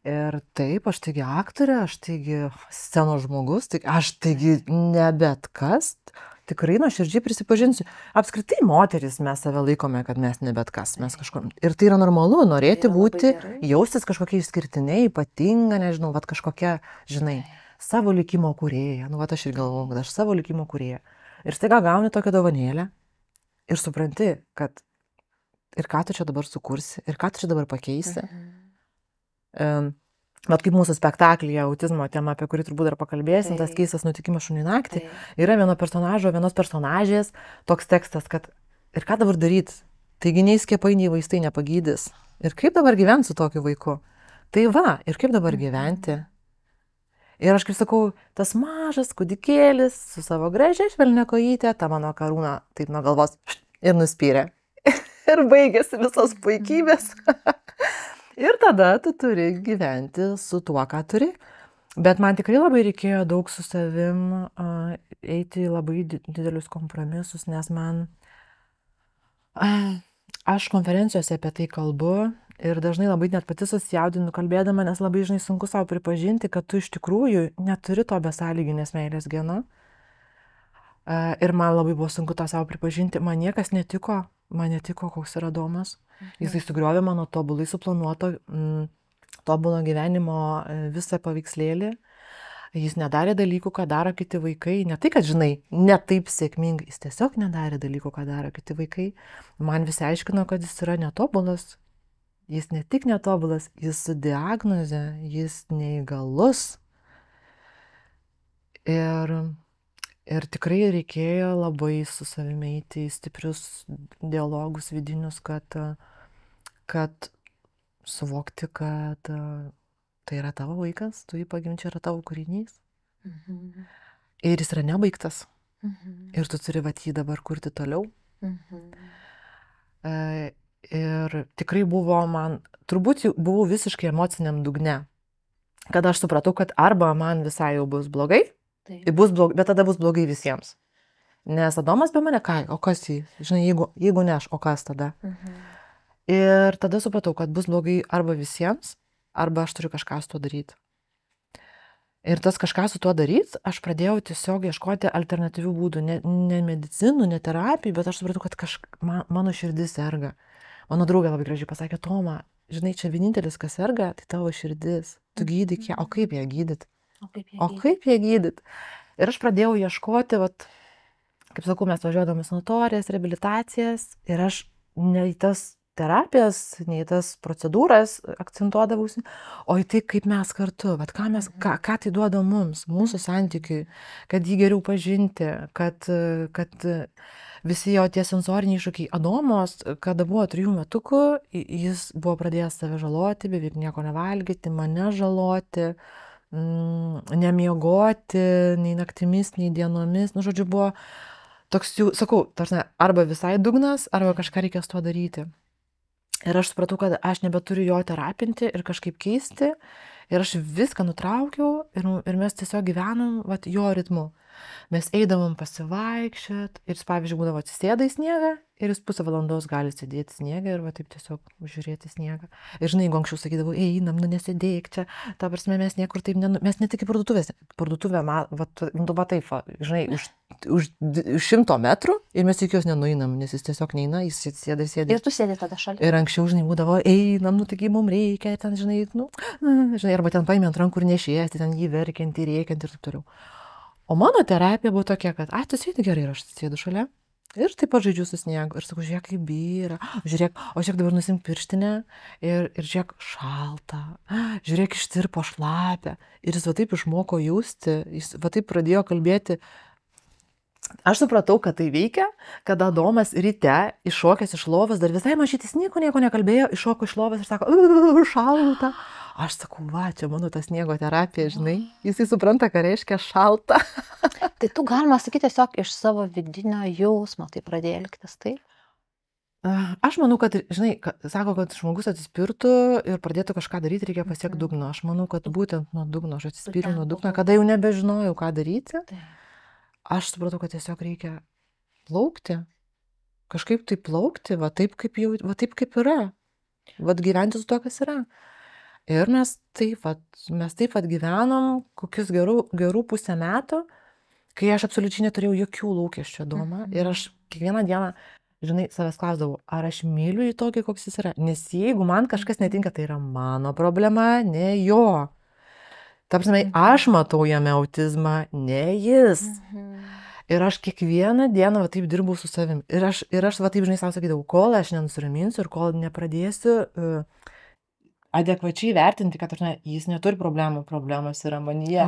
Ir taip, aš taigi aktorė, aš taigi scenos žmogus, aš taigi ne bet kas. Tikrai nuoširdžiai prisipažinsiu. Apskritai moteris mes save laikome, kad mes ne bet kas. Ir tai yra normalu, norėti būti, jaustis kažkokia išskirtinė, ypatinga, nežinau, vat kažkokia, žinai, savo likimo kūrėja. Nu, vat aš ir galvoju, kad aš savo likimo kūrėja. Ir staiga gauni tokią dovanėlę ir supranti, kad ir ką tu čia dabar sukursi, ir ką tu čia dabar pakeisi. Bet kaip mūsų spektaklyje autizmo tema, apie kurį turbūt dar pakalbėsim, tas keistas nutikimas šuniui naktį, yra vienos personažės toks tekstas, kad ir ką dabar daryti, taigi nei skiepai, nei vaistai nepagydys. Ir kaip dabar gyventi su tokiu vaiku? Tai va, ir kaip dabar gyventi? Ir aš kaip sakau, tas mažas kūdikėlis su savo gražia švelnia kojytė, tą mano karūną taip nuo galvos ir nuspyrė. Ir baigėsi visos puikybės. Ir tada tu turi gyventi su tuo, ką turi. Bet man tikrai labai reikėjo daug su savim eiti į labai didelius kompromisus, nes aš konferencijose apie tai kalbu ir dažnai labai net pati susijaudinu kalbėdama, nes labai žinai sunku savo pripažinti, kad tu iš tikrųjų neturi to besąlyginės meilės geno. Ir man labai buvo sunku tą savo pripažinti, man niekas netiko, koks yra Domas. Jisai sugriovė mano tobulai suplanuoto tobulo gyvenimo visą paveikslėlį. Jis nedarė dalykų, ką daro kiti vaikai. Ne tai, kad žinai, ne taip sėkmingai. Jis tiesiog nedarė dalykų, ką daro kiti vaikai. Man visi aiškino, kad jis yra netobulas. Jis ne tik netobulas, jis su diagnoze, jis neįgalus. Ir tikrai reikėjo labai su savimi eiti į stiprius dialogus vidinius, kad suvokti, kad tai yra tavo vaikas, tu jį pagimči, yra tavo kūrinys. Ir jis yra nebaigtas. Ir tu turi jį dabar kurti toliau. Ir tikrai buvo man, turbūt buvau visiškai emociniam dugne, kad aš supratau, kad arba man visai jau bus blogai, bet tada bus blogai visiems. Nes Adomas be mane, o kas jį? Žinai, jeigu ne aš, o kas tada? Ir tada supratau, kad bus blogai arba visiems, arba aš turiu kažką su tuo daryti. Ir tas kažką su tuo daryti, aš pradėjau tiesiog ieškoti alternatyvių būdų, ne medicinų, ne terapijų, bet aš supratau, kad mano širdis serga. Mano draugė labai gražiai pasakė, Toma, žinai, čia vienintelis, kas serga, tai tavo širdis. Tu gydyk ją, o kaip ją gydyt? Ir aš pradėjau ieškoti, kaip sakau, mes važiuodami sanatorijas, reabilitacijas, ir aš ne į tas terapijas, ne į tas procedūras akcentuodavausi, o į tai, kaip mes kartu, ką tai duoda mums, mūsų santykiui, kad jį geriau pažinti, kad visi jo tie sensoriniai iššūkiai. Adomos, kada buvo 3 metukų, jis buvo pradėjęs save žaloti, beveik nieko nevalgyti, mane žaloti, nemiegoti, nei naktimis, nei dienomis. Žodžiu, buvo toks, sakau, arba visai dugnas, arba kažką reikės to daryti. Ir aš supratau, kad aš nebeturiu jo terapinti ir kažkaip keisti. Ir aš viską nutraukiau ir mes tiesiog gyvenam jo ritmu. Mes eidavom pasivaikščiot ir jis, pavyzdžiui, būdavo atsisėda į sniegą ir jis pusę valandos gali sėdėti sniegą ir taip tiesiog žiūrėti sniegą. Ir žinai, jeigu anksčiau sakydavau, einam, nesėdėk čia, ta prasme, mes niekur taip, mes ne tik į parduotuvę, taip, žinai, už 100 metrų ir mes iki jos nenuinam, nes jis tiesiog neina, jis sėda. Ir tu sėdė tada šalia. Ir anksčiau, žinai, būdavo, einam, taigi mums reikia, ten, žinai, arba ten paėmė ant rankų ir nešiesti, ten jį verkiant, rėkiant ir taip toliau. O mano terapija buvo tokia, kad, tu sėdi gerai ir aš sėdu šalia. Ir taip pat žaidžiu su sniegu. Ir sakau, žiūrėk, kaip byra. Žiūrėk dabar nusimk pirštinę. Ir žiūrėk, šalta. Žiūrėk, ištirpo šlapia. Ir jis taip išmoko jausti. Jis taip pradėjo kalbėti. Aš supratau, kad tai veikia, kada Adomas ryte iššokęs iš lovos, dar visai mažytis nieko nekalbėjo, iššoko iš lovos ir sako, šalta. Aš sakau, čia mano ta sniego terapija, žinai, jisai supranta, ką reiškia šalta. Tai tu galima sakyti tiesiog iš savo vidinio jausmo, tai pradėjo elgtis, taip? Aš manau, kad, žinai, sako, kad žmogus atsispirtų ir pradėtų kažką daryti, reikia pasiekti dugno. Aš manau, kad būtent nuo dugno, aš atsispyriau nuo dugno, kada jau nebežinojau, ką daryti. Aš supratau, kad tiesiog reikia plaukti, kažkaip tai plaukti, taip kaip yra, gyventi su to, kas yra. Ir mes taip gyvenom kokius gerų pusę metų, kai aš absoliučiai neturėjau jokių lūkesčių Adomą. Ir aš kiekvieną dieną, žinai, savęs klausdavau, ar aš myliu jį tokį, koks jis yra. Nes jeigu man kažkas netinka, tai yra mano problema, ne jo. Ta prasme, aš matau jame autizmą, ne jis. Ir aš kiekvieną dieną taip dirbau su savim. Ir aš taip, žinai, savo sakydavau, kol aš nenusiraminsiu ir kol nepradėsiu adekvačiai vertinti, kad jis neturi problemų, problemos yra manyje.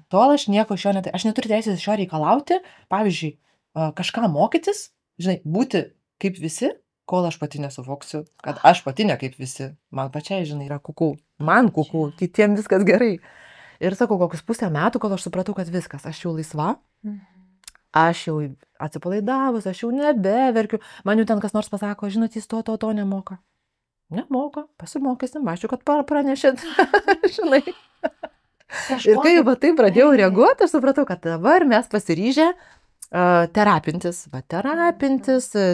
Tol aš nieko iš jo neturiu. Aš neturiu teisės iš jo reikalauti, pavyzdžiui, kažką mokytis, žinai, būti kaip visi, kol aš pati nesuvoksiu, kad aš pati ne kaip visi. Man pačiai, žinai, yra kukų. Man kukų, kitiem viskas gerai. Ir sakau, kokius pusę metų, kol aš supratau, kad viskas, aš jau laisva, aš jau atsipalaidavus, aš jau nebeverkiu. Man jau ten kas nors pasako, žinot, jis to nemoka. Nemoka, pasimokysim, ačiū, kad pranešėt, žinai. Ir kai va taip pradėjau reaguoti, aš supratau, kad dabar mes pasiryžę terapintis,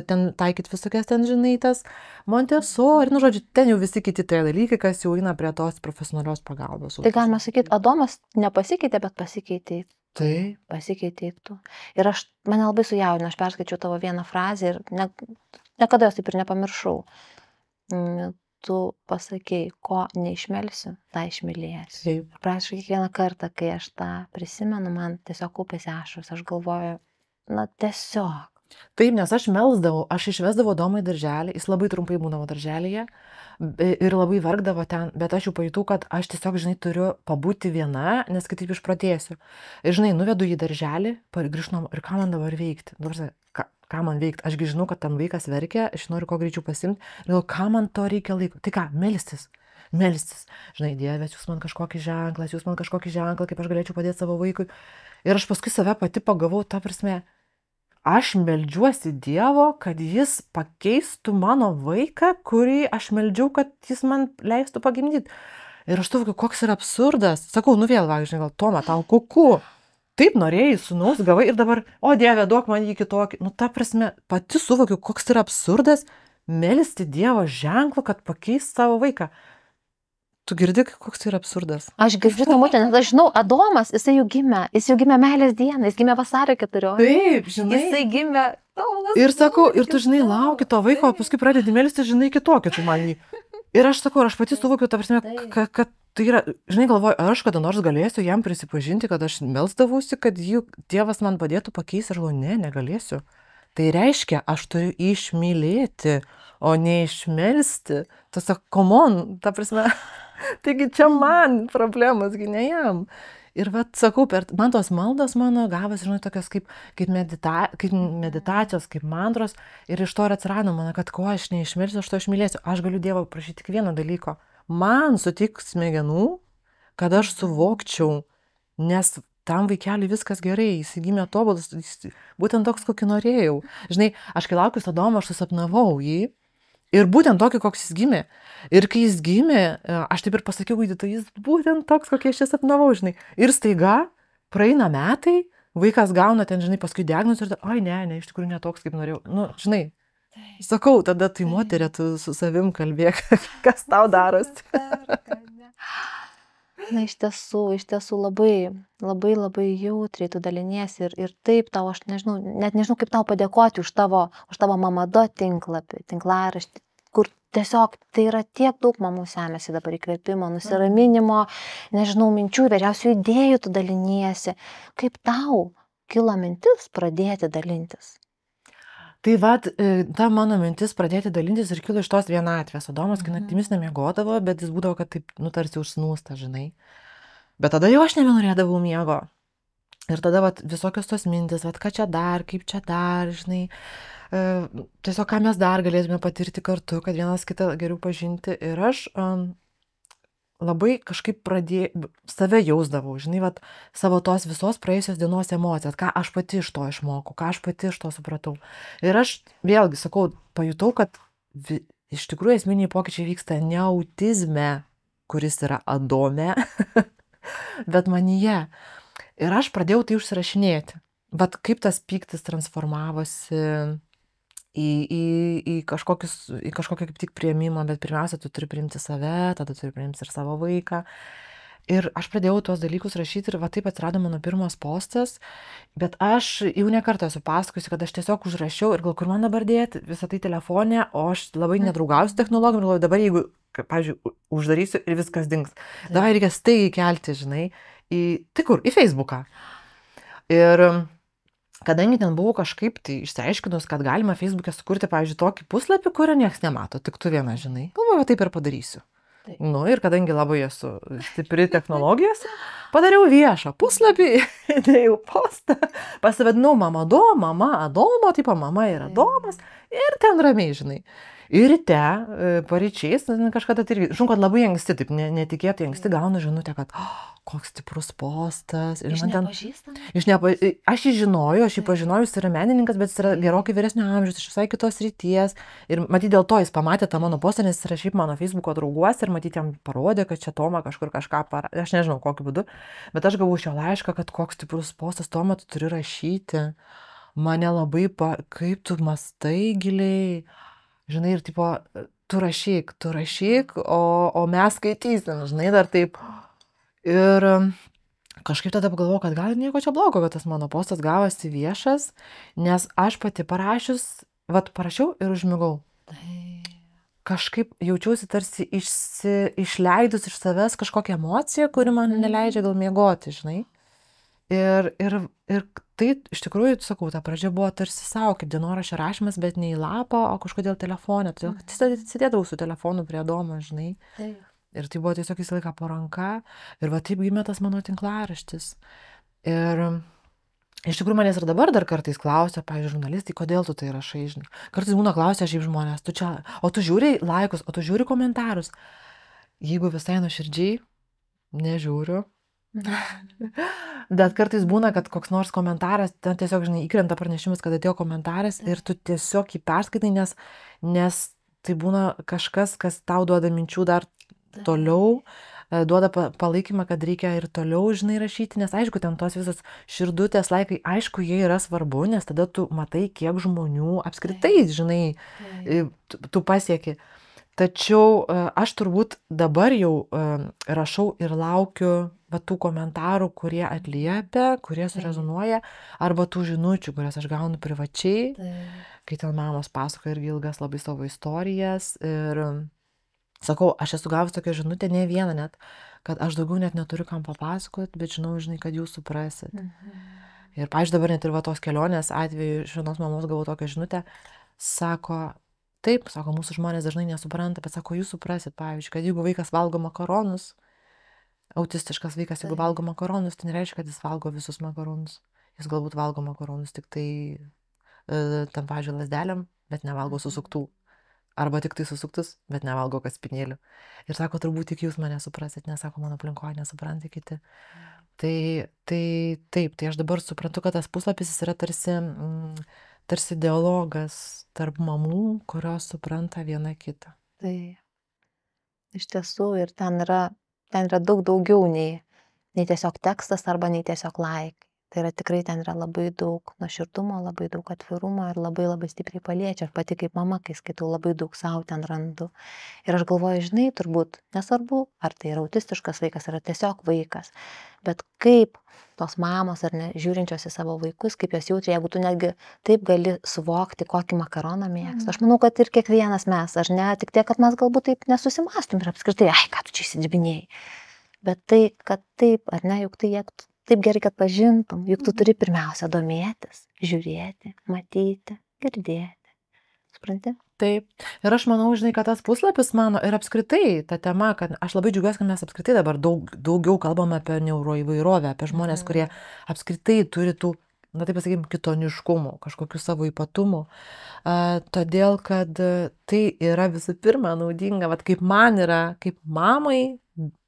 ten taikyti visokias ten, žinai, tas Montessori, nu, žodžiu, ten jau visi kiti tai dalykai, kas jau eina prie tos profesionalios pagalbos. Tai galima sakyti, Adomas nepasikeitė, bet pasikeitė. Tai. Pasikeitė tu. Ir mane labai sujaudino, aš perskaičiau tavo vieną frazę ir niekada jos taip ir nepamiršau. Tu pasakei, ko neišmelsiu, tą išmylėsiu. Taip. Ir prašau, kiekvieną kartą, kai aš tą prisimenu, man tiesiog kaupėsi ašaros, aš galvoju, na tiesiog. Taip, nes aš melsdavau, aš išvesdavau Domą į darželį, jis labai trumpai būdavo darželyje ir labai vargdavo ten, bet aš jau pajutau, kad aš tiesiog, žinai, turiu pabūti viena, nes kitaip išprotėsiu. Ir, žinai, nuvedu į darželį, grįžtam, ir ką man dabar veikti? Ką man veikti? Ašgi žinau, kad ten vaikas verkia, aš noriu kuo greičiau pasimti, ir galvoju, ką man to reikia laiko? Tai ką, melstis. Žinai, Dieve, jūs man kažkokį ženklą, kaip aš galėčiau padėti savo vaikui. Ir aš paskui save pati pagavau, ta prasme, aš meldžiuosi Dievo, kad jis pakeistų mano vaiką, kurį aš meldžiau, kad jis man leistų pagimdyti. Ir aš suvokiu, koks yra absurdas. Sakau, nu vėl, žinai, gal Toma, tau kuku. Taip norėjai, sūnaus gavai ir dabar, o Dieve, duok man jį kitokį. Nu, ta prasme, pati suvokiu, koks yra absurdas melsti Dievo ženklą, kad pakeis savo vaiką. Tu girdi, koks yra absurdas? Aš girdžiu tą moterį, nes aš žinau, Adomas, jis jau gimė meilės dieną, jis gimė vasario 14. Taip, žinai. Jisai gimė. Ir sakau, ir tu, žinai, lauki to vaiko, o paskui pradedi melstis, žinai, kitokį tu man jį. Ir aš sakau, aš pati suvokiu, ta prasme, kad tai yra, žinai, galvoju, aš kada nors galėsiu jam prisipažinti, kad aš melsdavausi, kad Dievas man padėtų pakeisti, aš galvoju, ne, negalėsiu. Tai reiškia, aš turiu išmylėti, o ne išmelsti. Tas, komon, ta prasme, taigi čia man problemas, gi ne jam. Ir vat, sakau, man tos maldos mano gavas, žinai, tokios kaip meditacijos, kaip mantros, ir iš to ir atsirado mano, kad ko aš neišmelsiu, aš to išmylėsiu. Aš galiu Dievo prašyti tik vieno dalyko. Man sutik smegenų, kad aš suvokčiau, nes tam vaikeliui viskas gerai, jis gimė tobulas, būtent toks, kokį norėjau. Žinai, aš kai laukiu Adomo, aš susapnavau jį ir būtent tokį, koks jis gimė. Ir kai jis gimė, aš taip ir pasakiau, tai jis būtent toks, kokį aš čia sapnavau, žinai. Ir staiga, praeina metai, vaikas gauna ten, žinai, paskui diagnozę ir oi, ne, iš tikrųjų ne toks, kaip norėjau. Nu, žinai, sakau, tada tai moterė, tu su savim kalbėk, kas tau darosi. Na, iš tiesų labai jautriai tu daliniesi ir taip tau, aš nežinau, net nežinau, kaip tau padėkoti už tavo Mamado tinklaraštį, kur tiesiog tai yra tiek daug mamų semėsi dabar įkvėpimo, nusiraminimo, nežinau, minčių, įvairiausių idėjų tu daliniesi. Kaip tau kilo mintis pradėti dalintis? Tai ta mano mintis pradėti dalintis ir kilo iš tos vienatvės. Adomas, kai naktimis nemiegodavo, bet jis būdavo, kad taip, tarsi užsnūsta, žinai. Bet tada jau aš nebenorėdavau miego. Ir tada visokios tos mintis, ką čia dar, kaip čia dar, žinai. Tiesiog, ką mes dar galėtume patirti kartu, kad vienas kitą geriau pažinti. Ir aš labai kažkaip save jausdavau, žinai, savo tos visos praėjusios dienos emocijas, ką aš pati iš to išmokau, ką aš pati iš to supratau. Ir aš vėlgi, sakau, pajutau, kad iš tikrųjų esminiai pokyčiai vyksta ne autizme, kuris yra Adome, bet manyje. Ir aš pradėjau tai užsirašinėti. Kaip tas pyktis transformavosi į kažkokią kaip tik priėmimą, bet pirmiausia, tu turi priimti save, tada turi priimti ir savo vaiką. Ir aš pradėjau tuos dalykus rašyti ir taip atsirado mano pirmas postas, bet aš jau ne kartą esu pasakojusi, kad aš tiesiog užrašiau ir gal kur man dabar dėti visą tai telefone, o aš labai nedraugausiu technologijom ir galvoju, dabar jeigu, pavyzdžiui, uždarysiu ir viskas dings, dabar reikia staigiai kelti, žinai, tai kur, į Facebooką. Ir kadangi ten buvau kažkaip tai išsiaiškinus, kad galima Facebook'e sukurti, pavyzdžiui, tokį puslapį, kurio niekas nemato, tik tu viena žinai. Galvoju, taip ir padarysiu. Taip. Nu ir kadangi labai esu stipri technologijose, padariau viešą puslapį, dėjau postą, pasivadinau mama Adomo, tipo mama ir Adomas ir ten ramiai, žinai. Ir ryte, paryčiais, kažkada tai irgi, žinau, kad labai anksti, taip netikėtai anksti gaunu žinutę, kad koks stiprus postas. Ir Iš man ten, nepažįstamų? aš jį žinojau, aš jį Taip. pažinojau, jis yra menininkas, bet jis yra gerokai vyresnio amžiaus, iš visai kitos ryties. Ir matyt, dėl to jis pamatė tą mano postą, nes jis yra šiaip mano Facebooko drauguos ir matyt, jam parodė, kad čia Toma kažkur kažką aš nežinau kokiu būdu, bet aš gavau šio laišką, kad koks stiprus postas, Toma, tu turi rašyti. Mane labai, kaip tu mastai giliai. Žinai, ir tipo, tu rašyk, o mes skaitysim, žinai, dar taip. Ir kažkaip tada pagalvojau, kad gal nieko čia blogo, kad tas mano postas gavosi viešas, nes aš pati parašius, parašiau ir užmigau. Kažkaip jaučiausi tarsi išleidus iš savęs kažkokią emociją, kuri man neleidžia gal miegoti, žinai. Ir tai iš tikrųjų, sakau, ta pradžia buvo tarsi savo, kaip dienoraščio rašymas, bet ne į lapą, o kažkodėl telefone. Todėl sėdėdavau su telefonu prie Adomo, žinai. Taip. Ir tai buvo tiesiog visą laiką po ranka. Ir va taip gimė tas mano tinklaraštis. Ir iš tikrųjų manęs ir dabar dar kartais klausia, pavyzdžiui, žurnalistai, kodėl tu tai rašai, žinai. Kartais būna klausia šiaip žmonės, o tu žiūri laikus, o tu žiūri komentarus. Jeigu visai nuoširdžiai, nežiūriu. Bet kartais būna, kad koks nors komentaras, ten tiesiog, žinai, įkrenta pranešimas, kad atėjo komentaras ir tu tiesiog jį perskaitai, nes tai būna kažkas, kas tau duoda minčių dar toliau, duoda palaikymą, kad reikia ir toliau, žinai, rašyti, nes aišku, ten tos visos širdutės laikai, aišku, jie yra svarbu, nes tada tu matai, kiek žmonių apskritai, žinai, tu pasieki. Tačiau aš turbūt dabar jau rašau ir laukiu tų komentarų, kurie atliepia, kurie surezonuoja, arba tų žinučių, kurias aš gaunu privačiai, kai ten mamos pasakoja irgi ilgas labai savo istorijas. Ir sakau, aš esu gavus tokią žinutę, ne vieną net, kad aš daugiau net neturiu kam papasakoti, bet žinau, žinai, kad jūs suprasit. Ir, pavyzdžiui, dabar net ir va tos kelionės atveju iš vienos mamos gavau tokią žinutę, sako, taip, sako, mūsų žmonės dažnai nesupranta, bet sako, jūs suprasit, pavyzdžiui, kad jeigu vaikas valgo makaronus, autistiškas vaikas, jeigu valgo makaronus, tai nereiškia, kad jis valgo visus makaronus. Jis galbūt valgo makaronus tik tai tam, pavyzdžiui, lasdelėm, bet nevalgo susuktų. Arba tik tai susuktus, bet nevalgo kaspinėlių. Ir sako, turbūt tik jūs mane suprasit, nes sako, mano aplinkoje nesupranta kiti. Tai aš dabar suprantu, kad tas puslapis yra tarsi dialogas tarp mamų, kurios supranta viena kitą. Tai iš tiesų ir ten yra daug daugiau nei tiesiog tekstas arba nei tiesiog laikai. Tai yra tikrai ten yra labai daug nuoširdumo, labai daug atvirumo ir labai labai stipriai paliečia. Aš pati kaip mama, kai skaitau, labai daug savo ten randu. Ir aš galvoju, žinai, turbūt nesvarbu, ar tai yra autistiškas vaikas, ar tiesiog vaikas. Bet kaip tos mamos ar ne, žiūrinčios į savo vaikus, kaip jos jaučia, jeigu tu netgi taip gali suvokti, kokį makaroną mėgsta. Aš manau, kad ir kiekvienas mes, ar ne, tik tiek, kad mes galbūt taip nesusimąstum ir apskritai, ką tu čia įsidibinėjai. Bet tai, kad taip, ar ne, juk tai taip gerai, kad pažintum, juk tu turi pirmiausia domėtis, žiūrėti, matyti, girdėti. Supranti? Taip. Ir aš manau, žinai, kad tas puslapis mano ir apskritai ta tema, kad aš labai džiaugiuosi, kad mes apskritai dabar daugiau kalbame apie neuroįvairovę, apie žmonės, kurie apskritai turi tų, na taip pasakym, kitoniškumų, kažkokių savo ypatumų. Todėl, kad tai yra visų pirma naudinga, vat kaip man yra, kaip mamai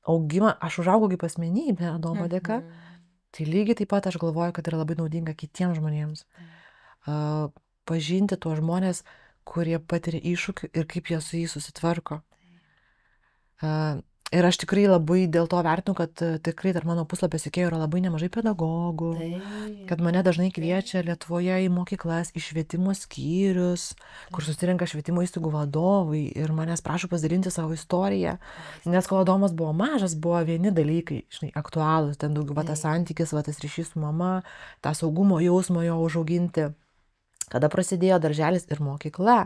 augimą, aš užaugau kaip asmenybė Adomo dėka, tai lygiai taip pat aš galvoju, kad yra labai naudinga kitiems žmonėms. Pažinti tuos žmonės, kurie patiria iššūkių ir kaip jie su jais susitvarko. Ir aš tikrai labai dėl to vertinu, kad tikrai tarp mano puslapio sekėjų yra labai nemažai pedagogų, kad mane dažnai kviečia Lietuvoje į mokyklas, į švietimo skyrius, kur susirenka švietimo įstaigų vadovai ir manęs prašo pasidalinti savo istoriją. Nes kol Adomas buvo mažas, buvo vieni dalykai, žinai, aktualūs, ten daugiau tas santykis, tas ryšys su mama, tą saugumo jausmo jo užauginti. Kada prasidėjo darželis ir mokykla,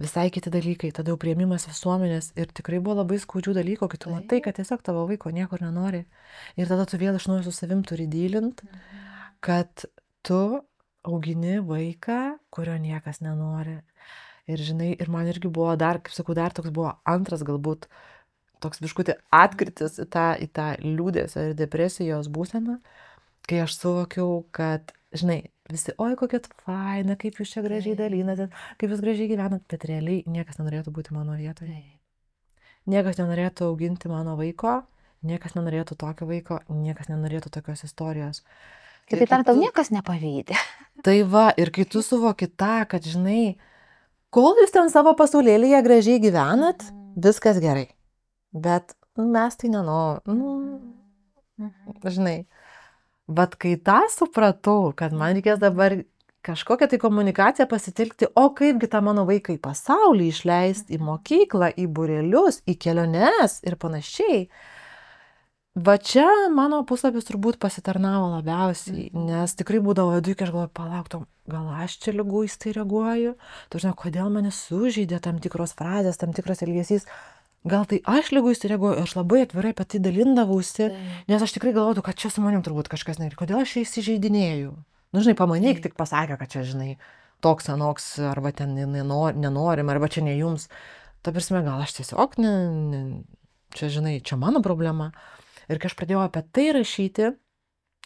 visai kiti dalykai, tada jau priėmimas visuomenės ir tikrai buvo labai skaudžių dalykų, kai tu matai, kad tiesiog tavo vaiko niekur nenori. Ir tada tu vėl iš naujo su savim turi dylint, kad tu augini vaiką, kurio niekas nenori. Ir žinai, ir man irgi buvo dar, kaip sakau, dar toks buvo antras galbūt toks biškutį atkritis į tą liūdesio ir depresijos būseną, kai aš suvokiau, kad, žinai, Visi, oi, kokia tu faina, kaip jūs čia gražiai dalinate, kaip jūs gražiai gyvenat, bet realiai niekas nenorėtų būti mano vietoje. Niekas nenorėtų auginti mano vaiko, niekas nenorėtų tokio vaiko, niekas nenorėtų tokios istorijos. Kitaip tariant, tau niekas nepavydė. Tai va, ir kai tu suvoki tą, kad žinai, kol jūs ten savo pasaulėlyje gražiai gyvenat, viskas gerai. Bet mes tai žinai. Bet kai tą supratau, kad man reikės dabar kažkokią tai komunikaciją pasitelkti, o kaipgi tą mano vaiką į pasaulį išleisti, į mokyklą, į būrelius, į keliones ir panašiai. Va čia mano puslapis turbūt pasitarnavo labiausiai, nes tikrai būdavo viduj, kai aš galvoju, palauktum, gal aš čia liguistai reaguoju, tu žinai, kodėl mane sužeidė tam tikros frazės, tam tikras elgesys, gal tai aš liguistai reaguoju, aš labai atvirai apie tai dalindavausi, nes aš tikrai galvoju, kad čia su manim turbūt kažkas negerai, kodėl aš įsižeidinėjau. Nu, žinai, pamanyk, tik pasakė, kad čia, žinai, toks anoks, arba ten nenorim, arba čia ne jums. Ta prasme, gal aš tiesiog, čia, žinai, čia mano problema. Ir kai aš pradėjau apie tai rašyti,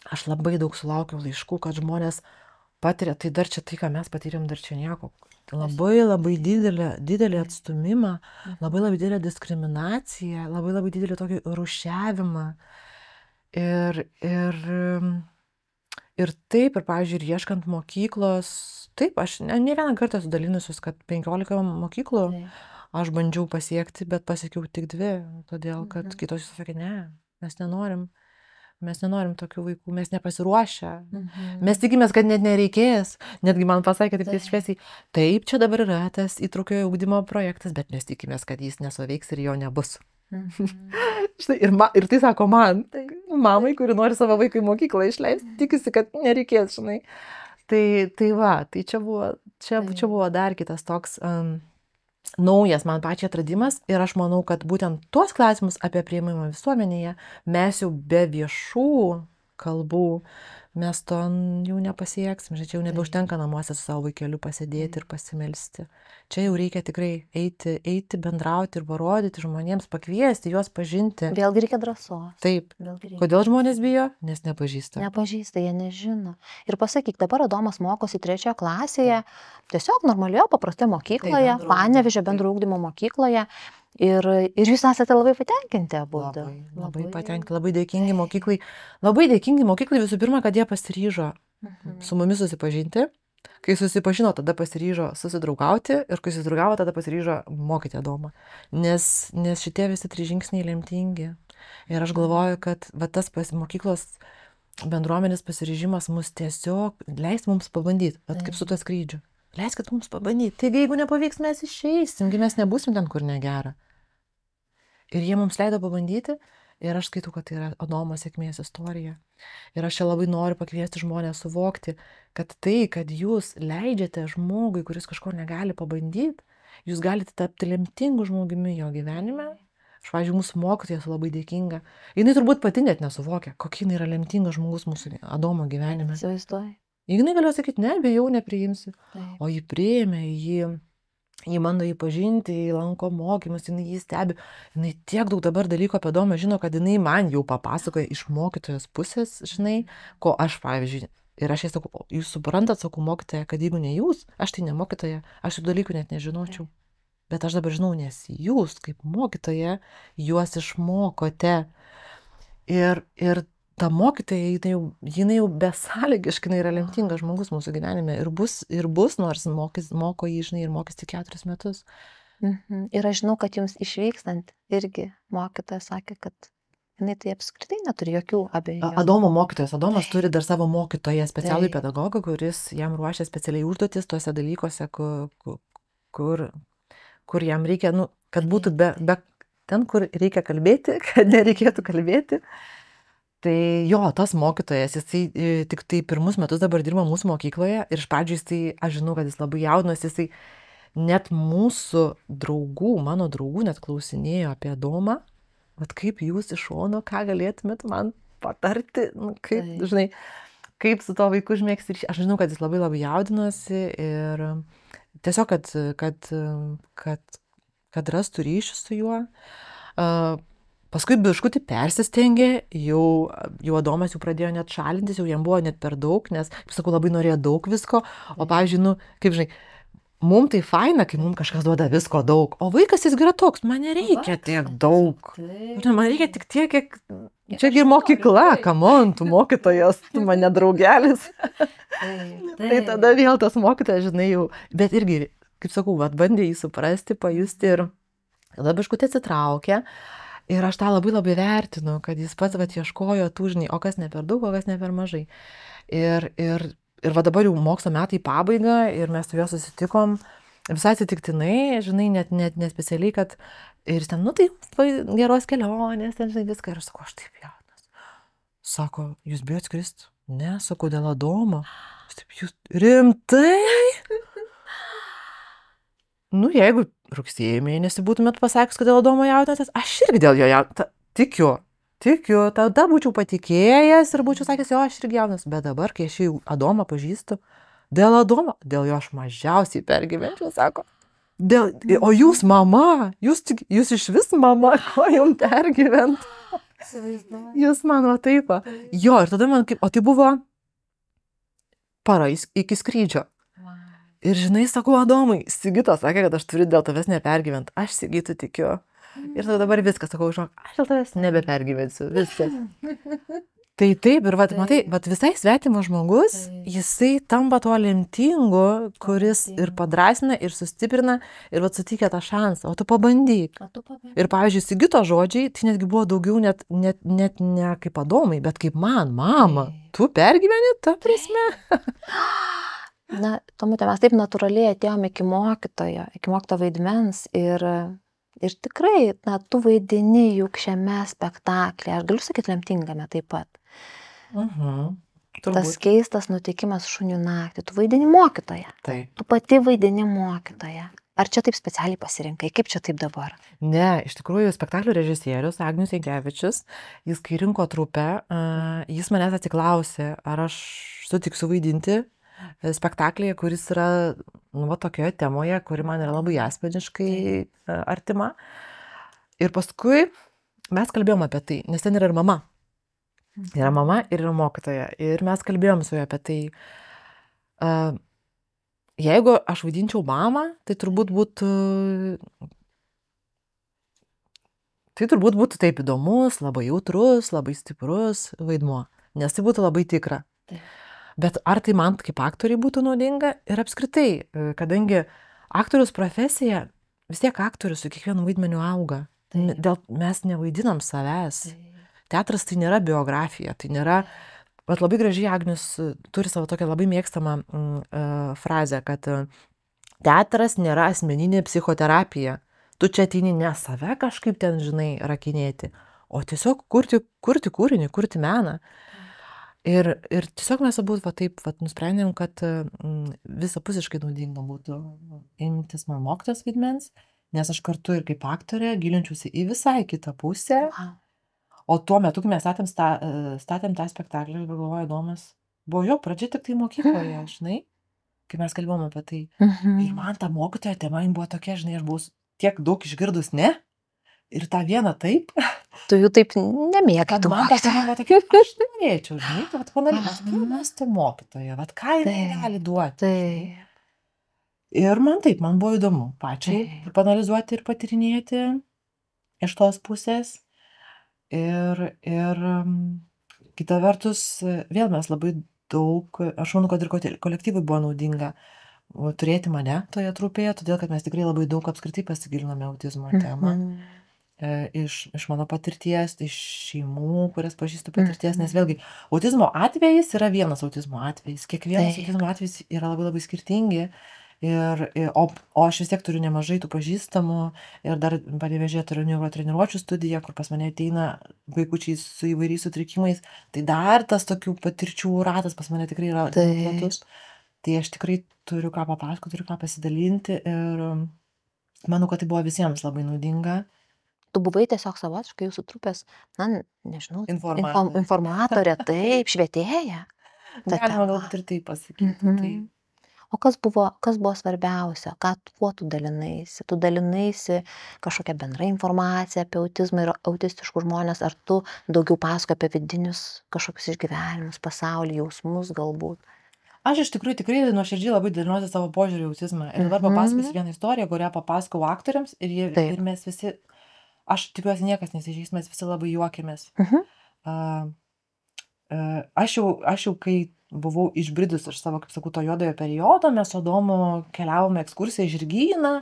aš labai daug sulaukiau laiškų, kad žmonės patiria, tai dar čia tai, ką mes patyrėm, dar čia nieko. Labai didelį atstumimą, labai didelę diskriminaciją, labai didelį tokį rūšiavimą. Ir taip, ir pavyzdžiui, ir ieškant mokyklos, taip, aš ne vieną kartą esu dalinusius, kad 15 mokyklų aš bandžiau pasiekti, bet pasiekiau tik 2, todėl kad kitos sakė, ne. Mes nenorim tokių vaikų, mes nepasiruošę. Mes tikimės, kad net nereikės. Netgi man pasakė taip šviesiai, taip, čia dabar yra tas įtraukiojo ugdymo projektas, bet mes tikimės, kad jis nesuveiks ir jo nebus. Ir tai sako man, mamai, kuri nori savo vaiką į mokyklą išleisti, tikisi, kad nereikės, žinai. Tai čia buvo dar kitas toks naujas man pačiai atradimas ir aš manau, kad būtent tuos klausimus apie priėmimą visuomenėje mes jau be viešų kalbų mes to jau nepasieksim, čia jau nebeužtenka namuose su savo vaikeliu pasėdėti ir pasimelsti. Čia jau reikia tikrai eiti, bendrauti ir parodyti žmonėms, pakviesti, juos pažinti. Vėlgi reikia drąsos. Taip. Kodėl žmonės bijo? Nes nepažįsta. Nepažįsta, jie nežino. Ir pasakyk, dabar Adomas mokosi 3 klasėje, tiesiog normalioje, paprastoje mokykloje, Panevėžio bendro ugdymo mokykloje. Ir jūs esate labai patenkinti abudu. Labai patenkinti, labai dėkingi mokyklai visų pirma, kad jie pasiryžo su mumis susipažinti. Kai susipažino, tada pasiryžo susidraugauti ir kai susidraugavo, tada pasiryžo mokyti Adomą. Nes šitie visi 3 žingsniai lemtingi. Ir aš galvoju, kad tas mokyklos bendruomenės pasiryžimas mus tiesiog leis mums pabandyti, kaip su tuo skrydžiu. Leiskit mums pabandyti. Taigi, jeigu nepavyks, mes išeisim, mes nebūsim ten, kur negera. Ir jie mums leido pabandyti ir aš skaitau, kad tai yra Adomo sėkmės istorija. Ir aš čia labai noriu pakviesti žmonės suvokti, kad tai, kad jūs leidžiate žmogui, kuris kažko negali pabandyti, jūs galite tapti lemtingu žmogumi jo gyvenime. Aš, pavyzdžiui, mūsų mokytoja esu labai dėkinga. Jinai turbūt pati net nesuvokia, kokia jinai yra lemtinga žmogus mūsų Adomo gyvenime. Įsivaizduoju. Jinai galėjo sakyti, ne, bijau, nepriimsiu. O jį priėmė, jį bando jį pažinti, jį lanko mokymus, jinai jį stebi. Jinai tiek daug dabar dalykų apie Adomą žino, kad jinai man jau papasakoja iš mokytojos pusės, žinai, ko aš, pavyzdžiui, ir aš jai sakau, jūs suprantat, sakau, mokytoja, kad jeigu ne jūs, aš tai ne mokytoja, aš tų dalykų net nežinočiau. Bet aš dabar žinau, nes jūs, kaip mokytoja, juos išmokote. Ir ta mokytoja, jinai jau besąlygiškai yra lemtingas žmogus mūsų gyvenime ir bus nors moko jį, žinai, ir mokys tik 4 metus. Ir aš žinau, kad jums išvykstant irgi mokytoja sakė, kad jinai tai apskritai neturi jokių abejonių. Adomas turi dar savo mokytoją, specialų pedagogą, kuris jam ruošia specialiai užduotis tuose dalykuose, kur jam reikia, kad būtų ten, kur reikia kalbėti, kad nereikėtų kalbėti. Tai jo, tas mokytojas, jisai tik tai 1 metus dabar dirba mūsų mokykloje ir iš pradžių aš žinau, kad jis labai jaudinas, jisai net mūsų draugų, mano draugų net klausinėjo apie Adomą, bet kaip jūs iš šono, ką galėtumėt man patarti, kaip, žinai, kaip su to vaiku užmėgsti ryšį. Aš žinau, kad jis labai jaudinosi ir tiesiog, kad rastų ryšį su juo. Paskui biškutį persistengė, jau Adomas jau pradėjo net šalintis, jau jam buvo net per daug, nes, kaip sakau, labai norėjo daug visko, o pavyzdžiui, nu, kaip žinai, mums tai faina, kai mums kažkas duoda visko daug, o vaikas jis yra toks, man nereikia tiek daug, man reikia tik tiek, kiek, čiagi mokykla, kamon, tu mokytojas, tu mane draugelis. Tai tada vėl tas mokytojas, žinai, jau, bet irgi, kaip sakau, bandė jį suprasti, pajusti ir labiškutė atsitraukė. Ir aš tą labai labai vertinu, kad jis pats ieškojo tų, žinai, o kas ne per daug, o kas ne per mažai. Ir va dabar jau mokslo metai į pabaigą ir mes su juo susitikom visai atsitiktinai, žinai, net nespecialiai, kad ir ten, nu tai geros kelionės, ten, žinai, viską. Ir aš sakau, aš taip jaunas. Sako, jūs bijot skrist? Ne, sakau, dėl Adomo. Jūs rimtai? Nu, jeigu rugsėjo mėnesį būtumėt pasakius, kad dėl Adomo jaudinatės, aš irgi dėl jo tikiu, tada būčiau patikėjęs ir būčiau sakęs, jo, aš irgi jaunas, bet dabar, kai aš jau Adomą pažįstu, dėl Adomo, dėl jo aš mažiausiai pergyvenčiau, sako. O jūs mama, jūs iš vis mama, ko jums pergyvent? Jūs man va taip. Jo, ir tada man kaip, o tai buvo para iki skrydžio. Ir žinai, sakau, Adomai, Sigitas sakė, kad aš turiu dėl tavęs nepergyvent. Aš Sigitu tikiu. Ir tada dabar viskas, sakau, žinok, aš dėl tavęs nebepergyvensiu. Viskas. Tai taip, ir matai, visai svetimas žmogus, jisai tampa tuo lemtingu, kuris ir padrasina, ir sustiprina, ir suteikia tą šansą. O tu pabandyk. Ir pavyzdžiui, Sigito žodžiai, tai netgi buvo daugiau net ne kaip Adomai, bet kaip man, mama. Tu pergyveni, ta prasme. Na, Tomute, mes taip natūraliai atėjome iki mokytojo vaidmens ir tikrai, na, tu vaidini juk šiame spektaklyje, aš galiu sakyti lemtingame taip pat. Tas keistas nutikimas šunių naktį, tu vaidini mokytoją. Taip. Tu pati vaidini mokytoją. Ar čia taip specialiai pasirinkai, kaip čia taip dabar? Ne, iš tikrųjų, spektaklio režisierius Agnius Jankevičius, jis kai rinko trupę, jis manęs atsiklausė, ar aš sutiksiu vaidinti spektaklyje, kuris yra, nu, va, tokioje temoje, kuri man yra labai asmeniškai artima. Ir paskui mes kalbėjom apie tai, nes ten yra ir mama. Yra mama ir yra mokytoja. Ir mes kalbėjom su juo apie tai. Jeigu aš vaidinčiau mamą, tai turbūt būtų taip įdomus, labai jautrus, labai stiprus vaidmuo. Nes tai būtų labai tikra. Bet ar tai man kaip aktoriai būtų naudinga ir apskritai, kadangi aktoriaus profesija, vis tiek aktorius su kiekvienu vaidmeniu auga. Mes nevaidinam savęs. Teatras tai nėra biografija, tai nėra, bet labai gražiai Agnius turi savo tokią labai mėgstamą frazę, kad teatras nėra asmeninė psichoterapija. Tu čia ateini ne save kažkaip ten, žinai, rakinėti, o tiesiog kurti kūrinį, kurti meną. Ir tiesiog mes abu taip nusprendėm, kad visapusiškai naudinga būtų imtis man mokytojos vaidmens, nes aš kartu ir kaip aktorė gilinčiausi į visai kitą pusę. O tuo metu, kai mes statėm tą spektaklį, galvoju, Adomas, buvo jo pradžia tik tai mokykloje, žinai, kai mes kalbėjom apie tai. Ir man ta mokytoja tema buvo tokia, žinai, aš buvau tiek daug išgirdus, ne? Ir tą vieną taip. Tu jų taip nemėgai. Kad man tas tema tokia, aš norėčiau, žinai, vat panalizuoti mokytoją, vat ką jinai gali duoti. Ir man buvo įdomu pačiai panalizuoti ir patirinėti iš tos pusės. Ir kita vertus, vėl mes labai daug, aš manau, kad ir kolektyvui buvo naudinga turėti mane toje trupėje, todėl kad mes tikrai labai daug apskritai pasigilinome autizmo temą. Iš mano patirties, iš šeimų, kurias pažįstu patirties, nes vėlgi autizmo atvejis yra vienas autizmo atvejis, kiekvienas autizmo atvejis yra labai labai skirtingi, o aš vis tiek turiu nemažai tų pažįstamų ir dar Panevėžyje turiu neurotreniruočių studiją, kur pas mane ateina vaikučiai su įvairiais sutrikimais, tai dar tas tokių patirčių ratas pas mane tikrai yra platus. Tai aš tikrai turiu ką papasakoti, turiu ką pasidalinti ir manau, kad tai buvo visiems labai naudinga. Tu buvai tiesiog savotiškai jūsų trupės, na, nežinau, informatorė, taip, švietėja. Galima galbūt ir taip pasakyti. O kas buvo svarbiausia, kuo tu dalinaisi? Tu dalinaisi kažkokią bendrą informaciją apie autizmą ir autistiškus žmonės, ar tu daugiau pasakoji apie vidinius kažkokius išgyvenimus, pasaulį, jausmus galbūt? Aš iš tikrųjų tikrai nuoširdžiai labai dalinuosi savo požiūrį į autizmą. Ir dabar papasakosiu vieną istoriją, kurią papasakau aktoriams ir mes visi, aš tikiuosi niekas nesižeis, mes visi labai juokėmės. Aš jau kai buvau išbridus iš savo, kaip sakau, to juodojo periodo, mes su Adomu keliavome ekskursiją į Žirgyną,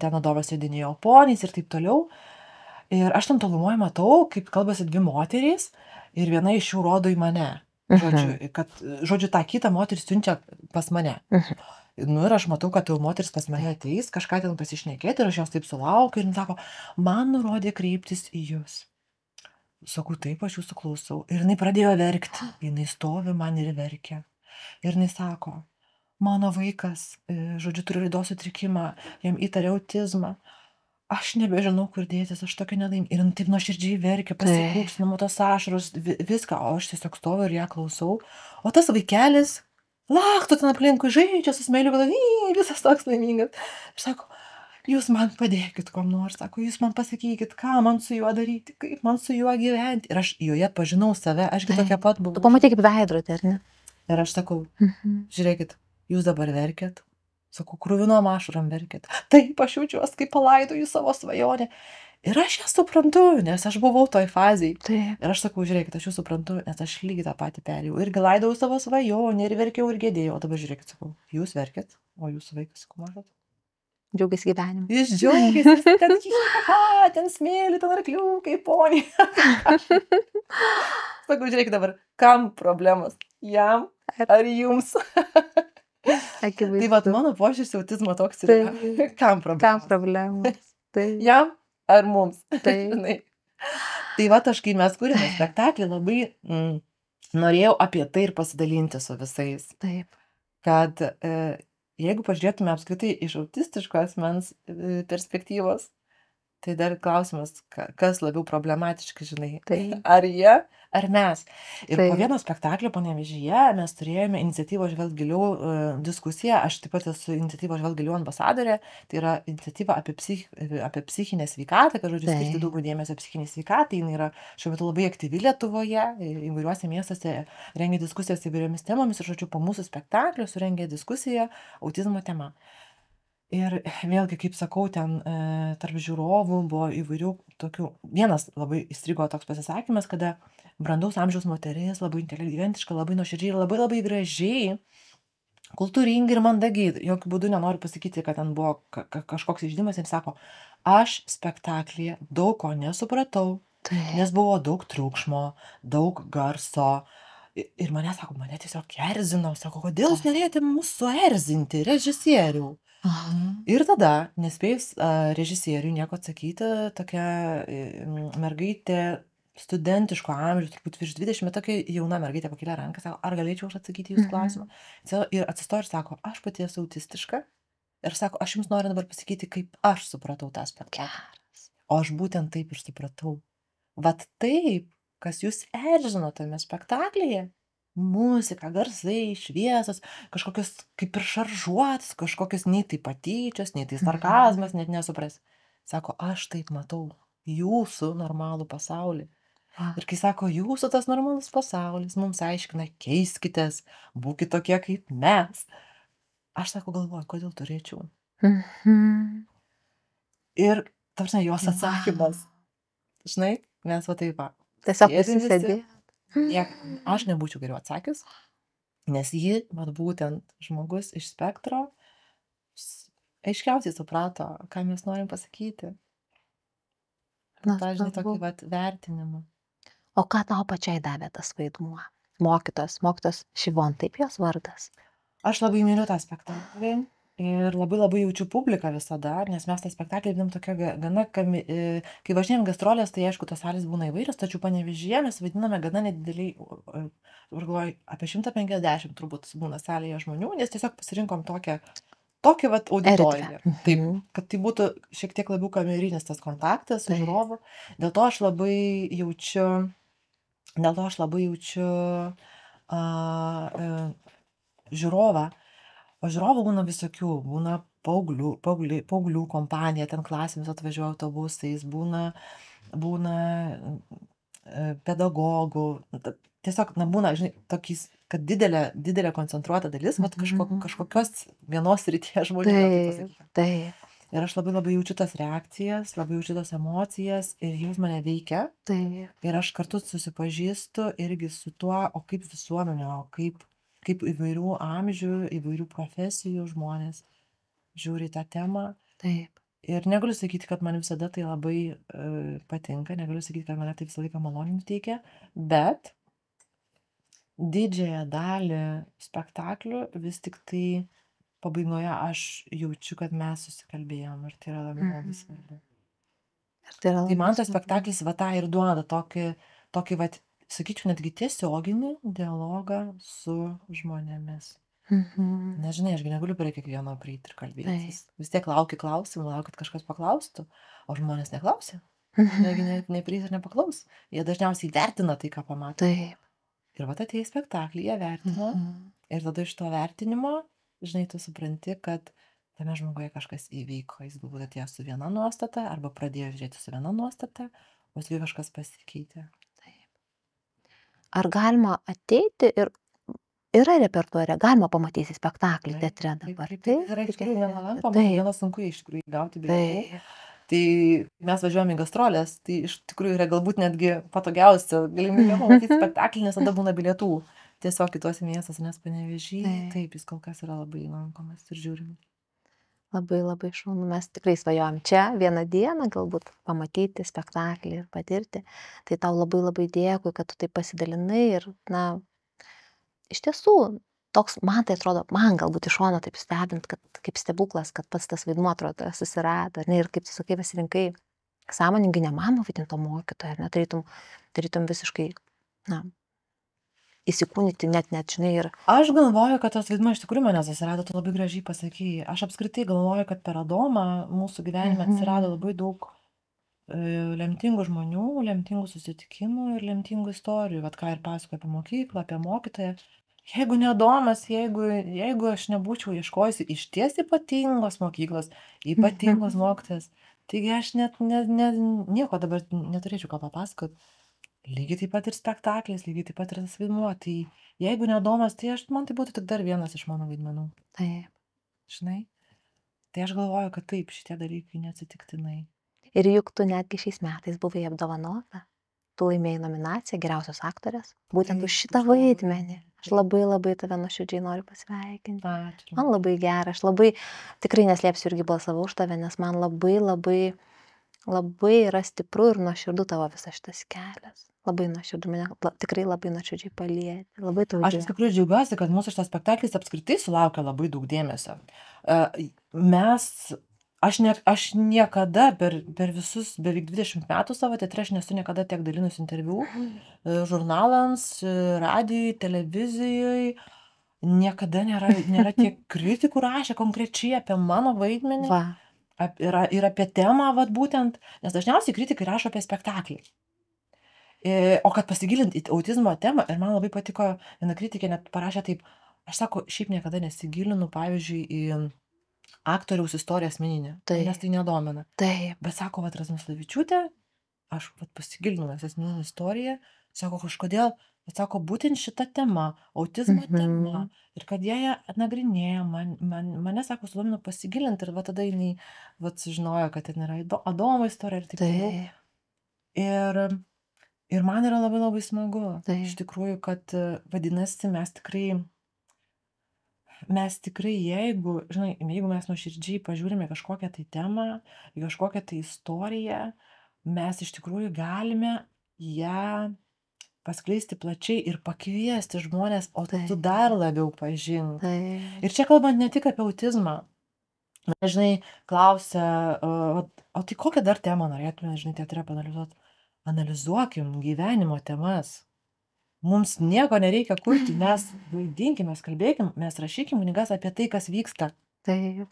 ten Adomas sėdinėjo poniais ir taip toliau. Ir aš tam tolumoje matau, kaip kalbasi dvi moterys ir viena iš jų rodo į mane. Žodžiu, tą kitą moterį siunčia pas mane. Nu ir aš matau, kad jau moteris pas mane ateis, kažką ten pasišnekėti ir aš jos taip sulaukiu ir jis sako, man nurodė kreiptis į jūs. Sakau, taip, aš jūsų klausau. Ir jinai pradėjo verkti. Jinai stovi man ir verkia. Ir jinai sako, mano vaikas, žodžiu, turi raidos sutrikimą, jam įtarė autizmą. Aš nebežinau, kur dėtis, aš tokia nelaimė. Ir jinai taip nuoširdžiai verkia, pasikūpsnimo tos ašaros, viską. O aš tiesiog stoviu ir ją klausau. O tas vaikelis laksto ten aplinkui, žaidžia su smėliu, visas toks laimingas. Ir sako, jūs man padėkit kom nors, sako, jūs man pasakykit, ką man su juo daryti, kaip man su juo gyventi. Ir aš joje pažinau save, ašgi tokia pat buvau. Tu pamatai kaip veidrodį, ar ne? Ir aš sakau, žiūrėkit, jūs dabar verkėt. Sakau, kruvinom ašarom verkėt. Taip, aš jaučiuosi, kaip palaidoju savo svajonę. Ir aš ją suprantu, nes aš buvau toj fazėj. Ir aš sakau, žiūrėkit, aš jūs suprantu, nes aš lygiai tą patį perėjau. Irgi laidau savo svajonę ir verkiau ir gėdėjau. O dabar žiūrėkit, sakau, jūs verkėt, o jūsų vaikas, sakau, matot. Džiaugiasi gyvenimu. Jis džiaugiasi, ten smėlį, ten arkliukai, poniai. Sakau, žiūrėkit dabar, kam problemos? Jam ar jums? Tai vat mano požiūris autizmo toks yra. Kam problemos? Jam ar mums? Tai vat aš, kai mes kūrėme spektaklį, labai norėjau apie tai ir pasidalinti su visais. Kad jeigu pažiūrėtume apskritai iš autistiško asmens perspektyvos, tai dar klausimas, kas labiau problematiškai, žinai, ar jie, ar mes. Ir po vieno spektaklio Panevėžyje mes turėjome iniciatyvos Žvelk giliau diskusiją, aš taip pat esu iniciatyvos Žvelk giliau ambasadorė, tai yra iniciatyva apie psichinę sveikatą, kad žodžiu skirti daugiau dėmesio psichiniai sveikatai, jinai yra šiuo metu labai aktyvi Lietuvoje, įvairiuose miestuose rengia diskusijas įvairiomis temomis ir žodžiu po mūsų spektaklio surengė diskusiją autizmo tema. Ir vėlgi, kaip sakau, ten tarp žiūrovų buvo įvairių tokių, vienas labai įstrigo toks pasisakymas, kada brandaus amžiaus moteris, labai inteligentiška, labai nuoširdžiai, labai gražiai, kultūringai ir mandagiai, jokių būdų nenoriu pasakyti, kad ten buvo kažkoks išdimas ir sako, aš spektaklyje daug ko nesupratau, nes buvo daug triukšmo, daug garso. Ir mane sako, mane tiesiog erzino, sako, kodėl jūs norėjote mūsų erzinti, režisierių? Ir tada, nespėjus režisieriui nieko atsakyti, tokia mergaitė studentiško amžiaus, turbūt virš 20, tokia jauna mergaitė pakėlė ranką, sako, ar galėčiau aš atsakyti jūsų klausimą? Ir atsistojo ir sako, aš pati esu autistiška ir sako, aš jums noriu dabar pasakyti, kaip aš supratau tą spektaklį. O aš būtent taip ir supratau. Vat taip, kas jūs erzino tame spektaklyje. Muzika, garsai, šviesos, kažkokios kaip ir šaržuotis, kažkokios nei tai patyčios, nei tai sarkazmas, net nesupras. Sako, aš taip matau jūsų normalų pasaulį. Ir kai sako, jūsų tas normalus pasaulis, mums aiškina, keiskitės, būkite tokie kaip mes. Aš sako, galvoju, kodėl turėčiau. Ir, tarsi, jos atsakymas. Žinai, mes va taip va. Tiesiog susėdė. Aš nebūčiau geriau atsakius, nes ji, vat būtent žmogus iš spektro, aiškiausiai suprato, ką mes norim pasakyti. Žinai, tokį vat vertinimą. O ką tau pačiai davė tas vaidmuo? Mokytos Šivon, taip jos vardas. Aš labai myliu tą spektaklį ir labai jaučiu publiką visada, nes mes tą spektaklį vaidinam tokia gana, kai važinėjom gastrolės, tai aišku, tos salės būna įvairios, tačiau Panevėžyje mes vaidiname gana nedideliai, apie 150 turbūt būna salėje žmonių, nes tiesiog pasirinkom tokią vat auditoriją. Taip, kad tai būtų šiek tiek labiau kamerinis tas kontaktas su žiūrovu. Dėl to aš labai jaučiu žiūrovą. O žiūrovų būna visokių, būna paauglių kompanija, ten klasėmis atvažiuoja autobusais, būna pedagogų, tiesiog, būna, žinai, tokiais, kad didelė koncentruota dalis, kažkokios vienos ryties žmonių, taip pasakykime. Taip. Ir aš labai jaučiu tas reakcijas, labai jaučiu tas emocijas ir jos mane veikia. Taip. Ir aš kartu susipažįstu irgi su tuo, o kaip visuomenė, o kaip įvairių amžių, įvairių profesijų žmonės žiūri tą temą. Taip. Ir negaliu sakyti, kad man visada tai labai patinka, negaliu sakyti, kad mane tai visą laiką maloniai nuteikia, bet didžiąją dalį spektaklių vis tik tai pabaigoje aš jaučiu, kad mes susikalbėjom ir tai yra labai svarbu. Tai man tas spektaklis tą ir duoda tokį sakyčiau, netgi tiesioginį dialogą su žmonėmis. Nežinai, ašgi negaliu prie kiekvieno prieiti ir kalbėtis. Vis tiek lauki klausimų, lauki, kad kažkas paklaustų, o žmonės neklausia. Negi neprieis ir nepaklaus. Jie dažniausiai vertina tai, ką pamato. Ir atėjai spektaklį, jie vertino. Ir tada iš to vertinimo, žinai, tu supranti, kad tame žmoguje kažkas įvyko. Jis galbūt atėjo su viena nuostata, arba pradėjo žiūrėti su viena nuostata, o paskui kažkas pasikeitė. Ar galima ateiti ir yra repertuare, galima pamatyti spektaklį teatre dabar? Tai yra iš tikrųjų nelankoma, gana sunku iš tikrųjų gauti bilietų. Tai mes važiuojame į gastrolės, tai iš tikrųjų yra galbūt netgi patogiausia galimybė pamatyti spektaklį, nes tada būna bilietų tiesiog kituose miestuose, nes Panevėžy, taip, jis kol kas yra labai lankomas ir žiūrim. Labai šaunu, mes tikrai svajojom čia vieną dieną galbūt pamatyti spektaklį ir patirti. Tai tau labai dėkui, kad tu taip pasidalinai ir, iš tiesų, toks, man tai atrodo, man galbūt iš šono taip stebint, kad kaip stebuklas, kad pats tas vaidmuo atrodo susirado, ir kaip tu sakai, pasirinkai sąmoningai ne mamą vaidinti to mokytojo, ar ne, tarytum visiškai, įsikūnyti net, žinai, ir... Aš galvoju, kad tas vaidmuo iš tikrųjų mane susirado, tu labai gražiai pasakei. Aš apskritai galvoju, kad per Adomą mūsų gyvenime atsirado labai daug lemtingų žmonių, lemtingų susitikimų ir lemtingų istorijų. Vat ką ir pasakoju apie mokyklą, apie mokytoją. Jeigu ne Adomas, jeigu aš nebūčiau ieškojusi išties ypatingos mokyklos, ypatingos mokytojas, taigi aš net nieko dabar neturėčiau ką papasakoti. Lygiai taip pat ir spektaklis, lygiai taip pat ir tas vaidmuo. Tai jeigu ne Adomas, tai man tai būtų tik dar vienas iš mano vaidmenų. Taip. Žinai? Tai aš galvoju, kad taip, šitie dalykai neatsitiktinai. Ir juk tu netgi šiais metais buvai apdovanota. Tu laimėjai nominaciją geriausios aktorės, būtent už šitą vaidmenį. Aš labai tave nuoširdžiai noriu pasveikinti. Ačiū. Man labai gera, aš labai, tikrai neslėpsiu, irgi balsavau už tave, nes man labai yra stipru ir nuoširdu tavo visas šitas kelias. Labai nuoširdu, mane tikrai labai nuoširdžiai palieti. Labai tau Aš iš tikrųjų džiaugiuosi, kad mūsų šitas spektaklis apskritai sulaukia labai daug dėmesio. Aš niekada per visus beveik 20 metų savo teatre, aš nesu niekada tiek dalinus interviu žurnalams, radijui, televizijai. Niekada nėra tiek kritikų rašę konkrečiai apie mano vaidmenį. Ir apie temą, būtent, nes dažniausiai kritikai rašo apie spektaklį. O kad pasigilinti į autizmo temą, ir man labai patiko, viena kritikė net parašė taip, aš sako, šiaip niekada nesigilinu, pavyzdžiui, į aktoriaus istoriją asmeninę, nes tai nedomina. Bet sako, Razmuslavičiūtė, aš pasigilinu į asmeninę istoriją, sako, kažkodėl, bet sako, būtent šita tema, autizmo tema, ir kad jie nagrinėja, mane, sako, sudomino pasigilinti, ir tada jinai sužinojo, kad ten yra Adomo istorija ir taip toliau. Ir man yra labai smagu, iš tikrųjų, kad vadinasi, mes tikrai, jeigu mes nuoširdžiai pažiūrime kažkokią tai temą, kažkokią tai istoriją, mes iš tikrųjų galime ją paskleisti plačiai ir pakviesti žmonės, o tu dar labiau pažinti. Ir čia kalbant ne tik apie autizmą, žinai, klausia, o tai kokią dar temą norėtume, žinai, teatre paanalizuoti? Analizuokim gyvenimo temas. Mums nieko nereikia kurti, mes vaidinkime, mes kalbėkim, mes rašykim knygas apie tai, kas vyksta. Taip.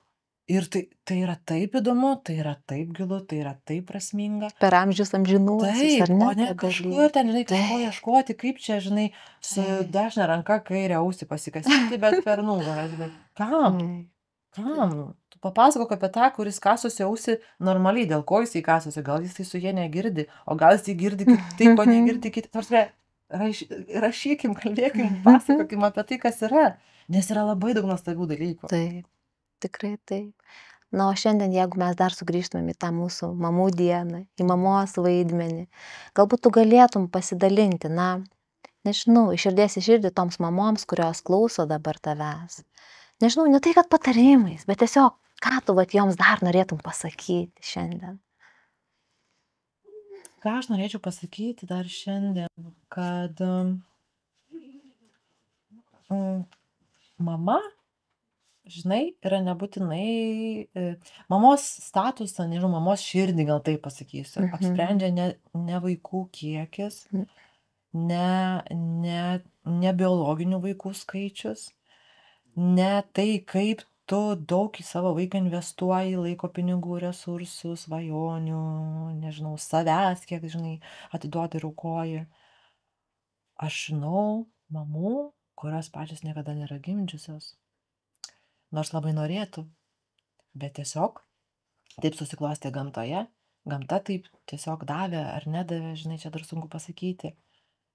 Ir tai yra taip įdomu, tai yra taip gilu, tai yra taip prasminga. Per amžius amžinuosius, Taip, ar ne? o ne tie kažkur dalykai? ten, žinai, kažko Taip, ieškoti, kaip čia, žinai, su taip, dešinė ranka kairę ausį pasikasyti, bet per nugarą, žinai. Kam? taip. Kam? Tu papasakok apie tą, kuris kasosi ausį normaliai, dėl ko jisai kasosi, gal jisai su jie negirdi, o gal jisai girdi taip, o negirdi kiti. Tarsi, rašykim, kalbėkim, pasakokim apie tai, kas yra, nes yra labai daug nuostabių dalykų. Taip, tikrai taip. Na, o šiandien, jeigu mes dar sugrįžtumėm į tą mūsų mamų dieną, į mamos vaidmenį, galbūt tu galėtum pasidalinti, na, nežinau, iš širdies į širdį toms mamoms, kurios klauso dabar tavęs. Nežinau, ne tai, kad patarimais, bet tiesiog, ką tu vat joms dar norėtum pasakyti šiandien. Ką aš norėčiau pasakyti dar šiandien, kad mama, žinai, yra nebūtinai mamos statusą, nežinau, mamos širdį, gal taip pasakysiu, apsprendžia ne vaikų kiekis, ne biologinių vaikų skaičius, ne tai, kaip tu daug į savo vaiką investuoji laiko, pinigų, resursų, svajonių, nežinau, savęs, kiek, žinai, atiduoti ir aukoji. Aš žinau mamų, kurios pačios niekada nėra gimdžiusios, nors labai norėtų, bet tiesiog taip susiklostė gamtoje, gamta taip tiesiog davė ar nedavė, žinai, čia dar sunku pasakyti.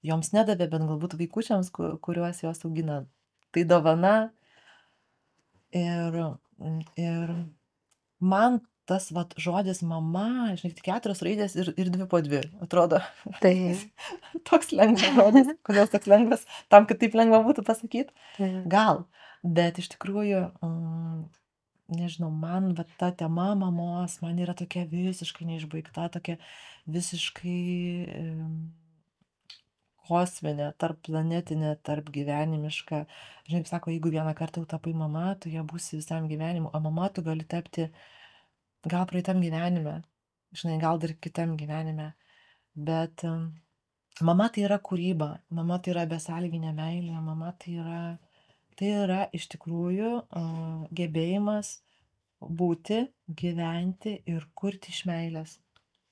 Joms nedavė, bet galbūt vaikučiams, kuriuos jos augina, tai dovana. Ir man tas vat žodis mama, žinai, tik 4 raidės ir 2 po 2, atrodo. Taip, Toks lengvas žodis. Kodėl toks lengvas? Tam, kad taip lengva būtų pasakyti? taip, Gal. Bet iš tikrųjų, nežinau, man vat ta tema mamos, man yra tokia visiškai neišbaigta, tokia visiškai kosminė, tarp planetinė, tarp gyvenimiška. Žinai, kaip sako, jeigu vieną kartą jau tapai mama, tu ją būsi visam gyvenimu, o mama tu gali tapti gal praeitam gyvenime, žinai, gal dar kitam gyvenime. Bet mama tai yra kūryba, mama tai yra besąlyginė meilė, mama tai yra iš tikrųjų gebėjimas būti, gyventi ir kurti iš meilės.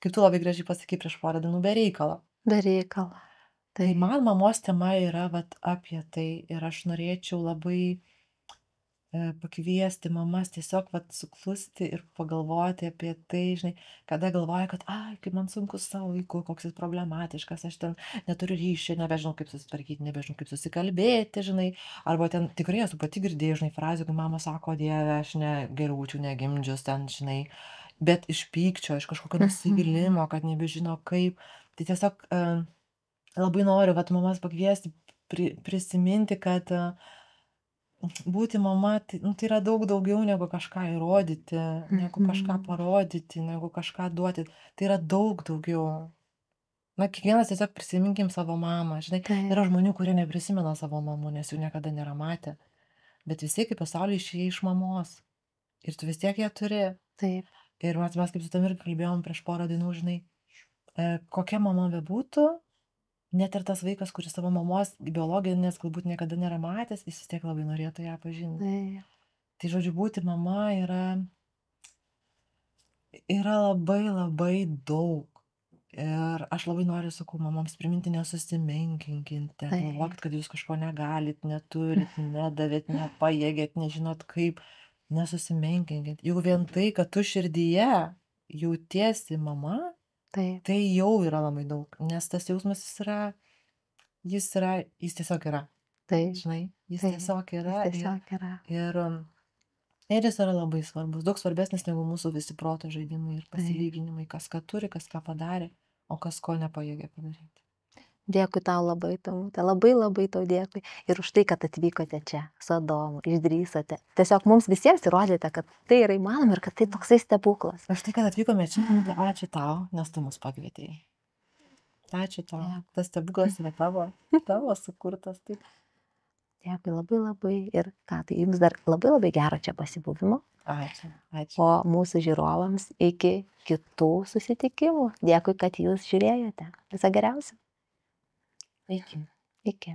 Kaip tu labai gražiai pasakai prieš porą dienų, be reikalo. be reikalo. Tai man mamos tema yra vat apie tai ir aš norėčiau labai pakviesti mamas tiesiog vat suklusti ir pagalvoti apie tai, žinai, kada galvoja, kad, ai, kaip man sunku su savo vaiku, koks jis problematiškas, aš ten neturiu ryšio, nebežinau, kaip susitvarkyti, nebežinau, kaip susikalbėti, žinai, arba ten tikrai esu pati girdėjus, žinai, frazių, kai mama sako, Dieve, aš geriau būčiau negimdžius ten, žinai, bet iš pykčio, iš kažkokio nusivylimo, kad nebežino kaip, tai tiesiog labai noriu, vat mamas pakviesti, prisiminti, kad būti mama, tai yra daug daugiau negu kažką įrodyti, negu kažką parodyti, negu kažką duoti. Tai yra daug daugiau. Na, kiekvienas tiesiog prisiminkim savo mamą. Žinai, yra žmonių, kurie neprisimena savo mamų, nes jų niekada nėra matę. Bet vis tiek į pasaulį išėjai iš mamos. Ir tu vis tiek ją turi. Taip. Ir mes kaip su tam ir kalbėjom prieš porą dienų, žinai, kokia mama bebūtų, net ir tas vaikas, kuris savo mamos biologinės galbūt niekada nėra matęs, jis vis tiek labai norėtų ją pažinti. Taip. Tai žodžiu, būti mama yra labai labai daug. Ir aš labai noriu, sakau, mamoms priminti, nesusimenkinkite, galvokit, kad jūs kažko negalit, neturit, nedavėt, nepajėgėt, nežinot kaip, nesusimenkinkit. Jau vien tai, kad tu širdyje jautiesi mama, Taip. tai jau yra labai daug, nes tas jausmas jis tiesiog yra. Taip. Žinai, jis tiesiog yra. Jis tiesiog yra. Ir jis yra labai svarbus, daug svarbesnis negu mūsų visi proto žaidimai ir pasilyginimai, kas ką turi, kas ką padarė, o kas ko nepajėgė padaryti. Dėkui tau labai, Tamute, labai labai tau dėkui. Ir už tai, kad atvykote čia, su Adomu, išdrįsote. Tiesiog mums visiems įrodėte, kad tai yra įmanoma ir kad tai toksai stebuklas. Už tai, kad atvykome čia, ačiū tau, nes tu mus pakvietėjai. Ačiū tau. Tas stebuklas yra tavo sukurtas. Taip. Dėkui labai labai. Ir ką, tai jums dar labai labai gero čia pasibuvimo. Ačiū. O mūsų žiūrovams iki kitų susitikimų. Dėkui, kad jūs žiūrėjote. Visą geriausią. Iki. Iki.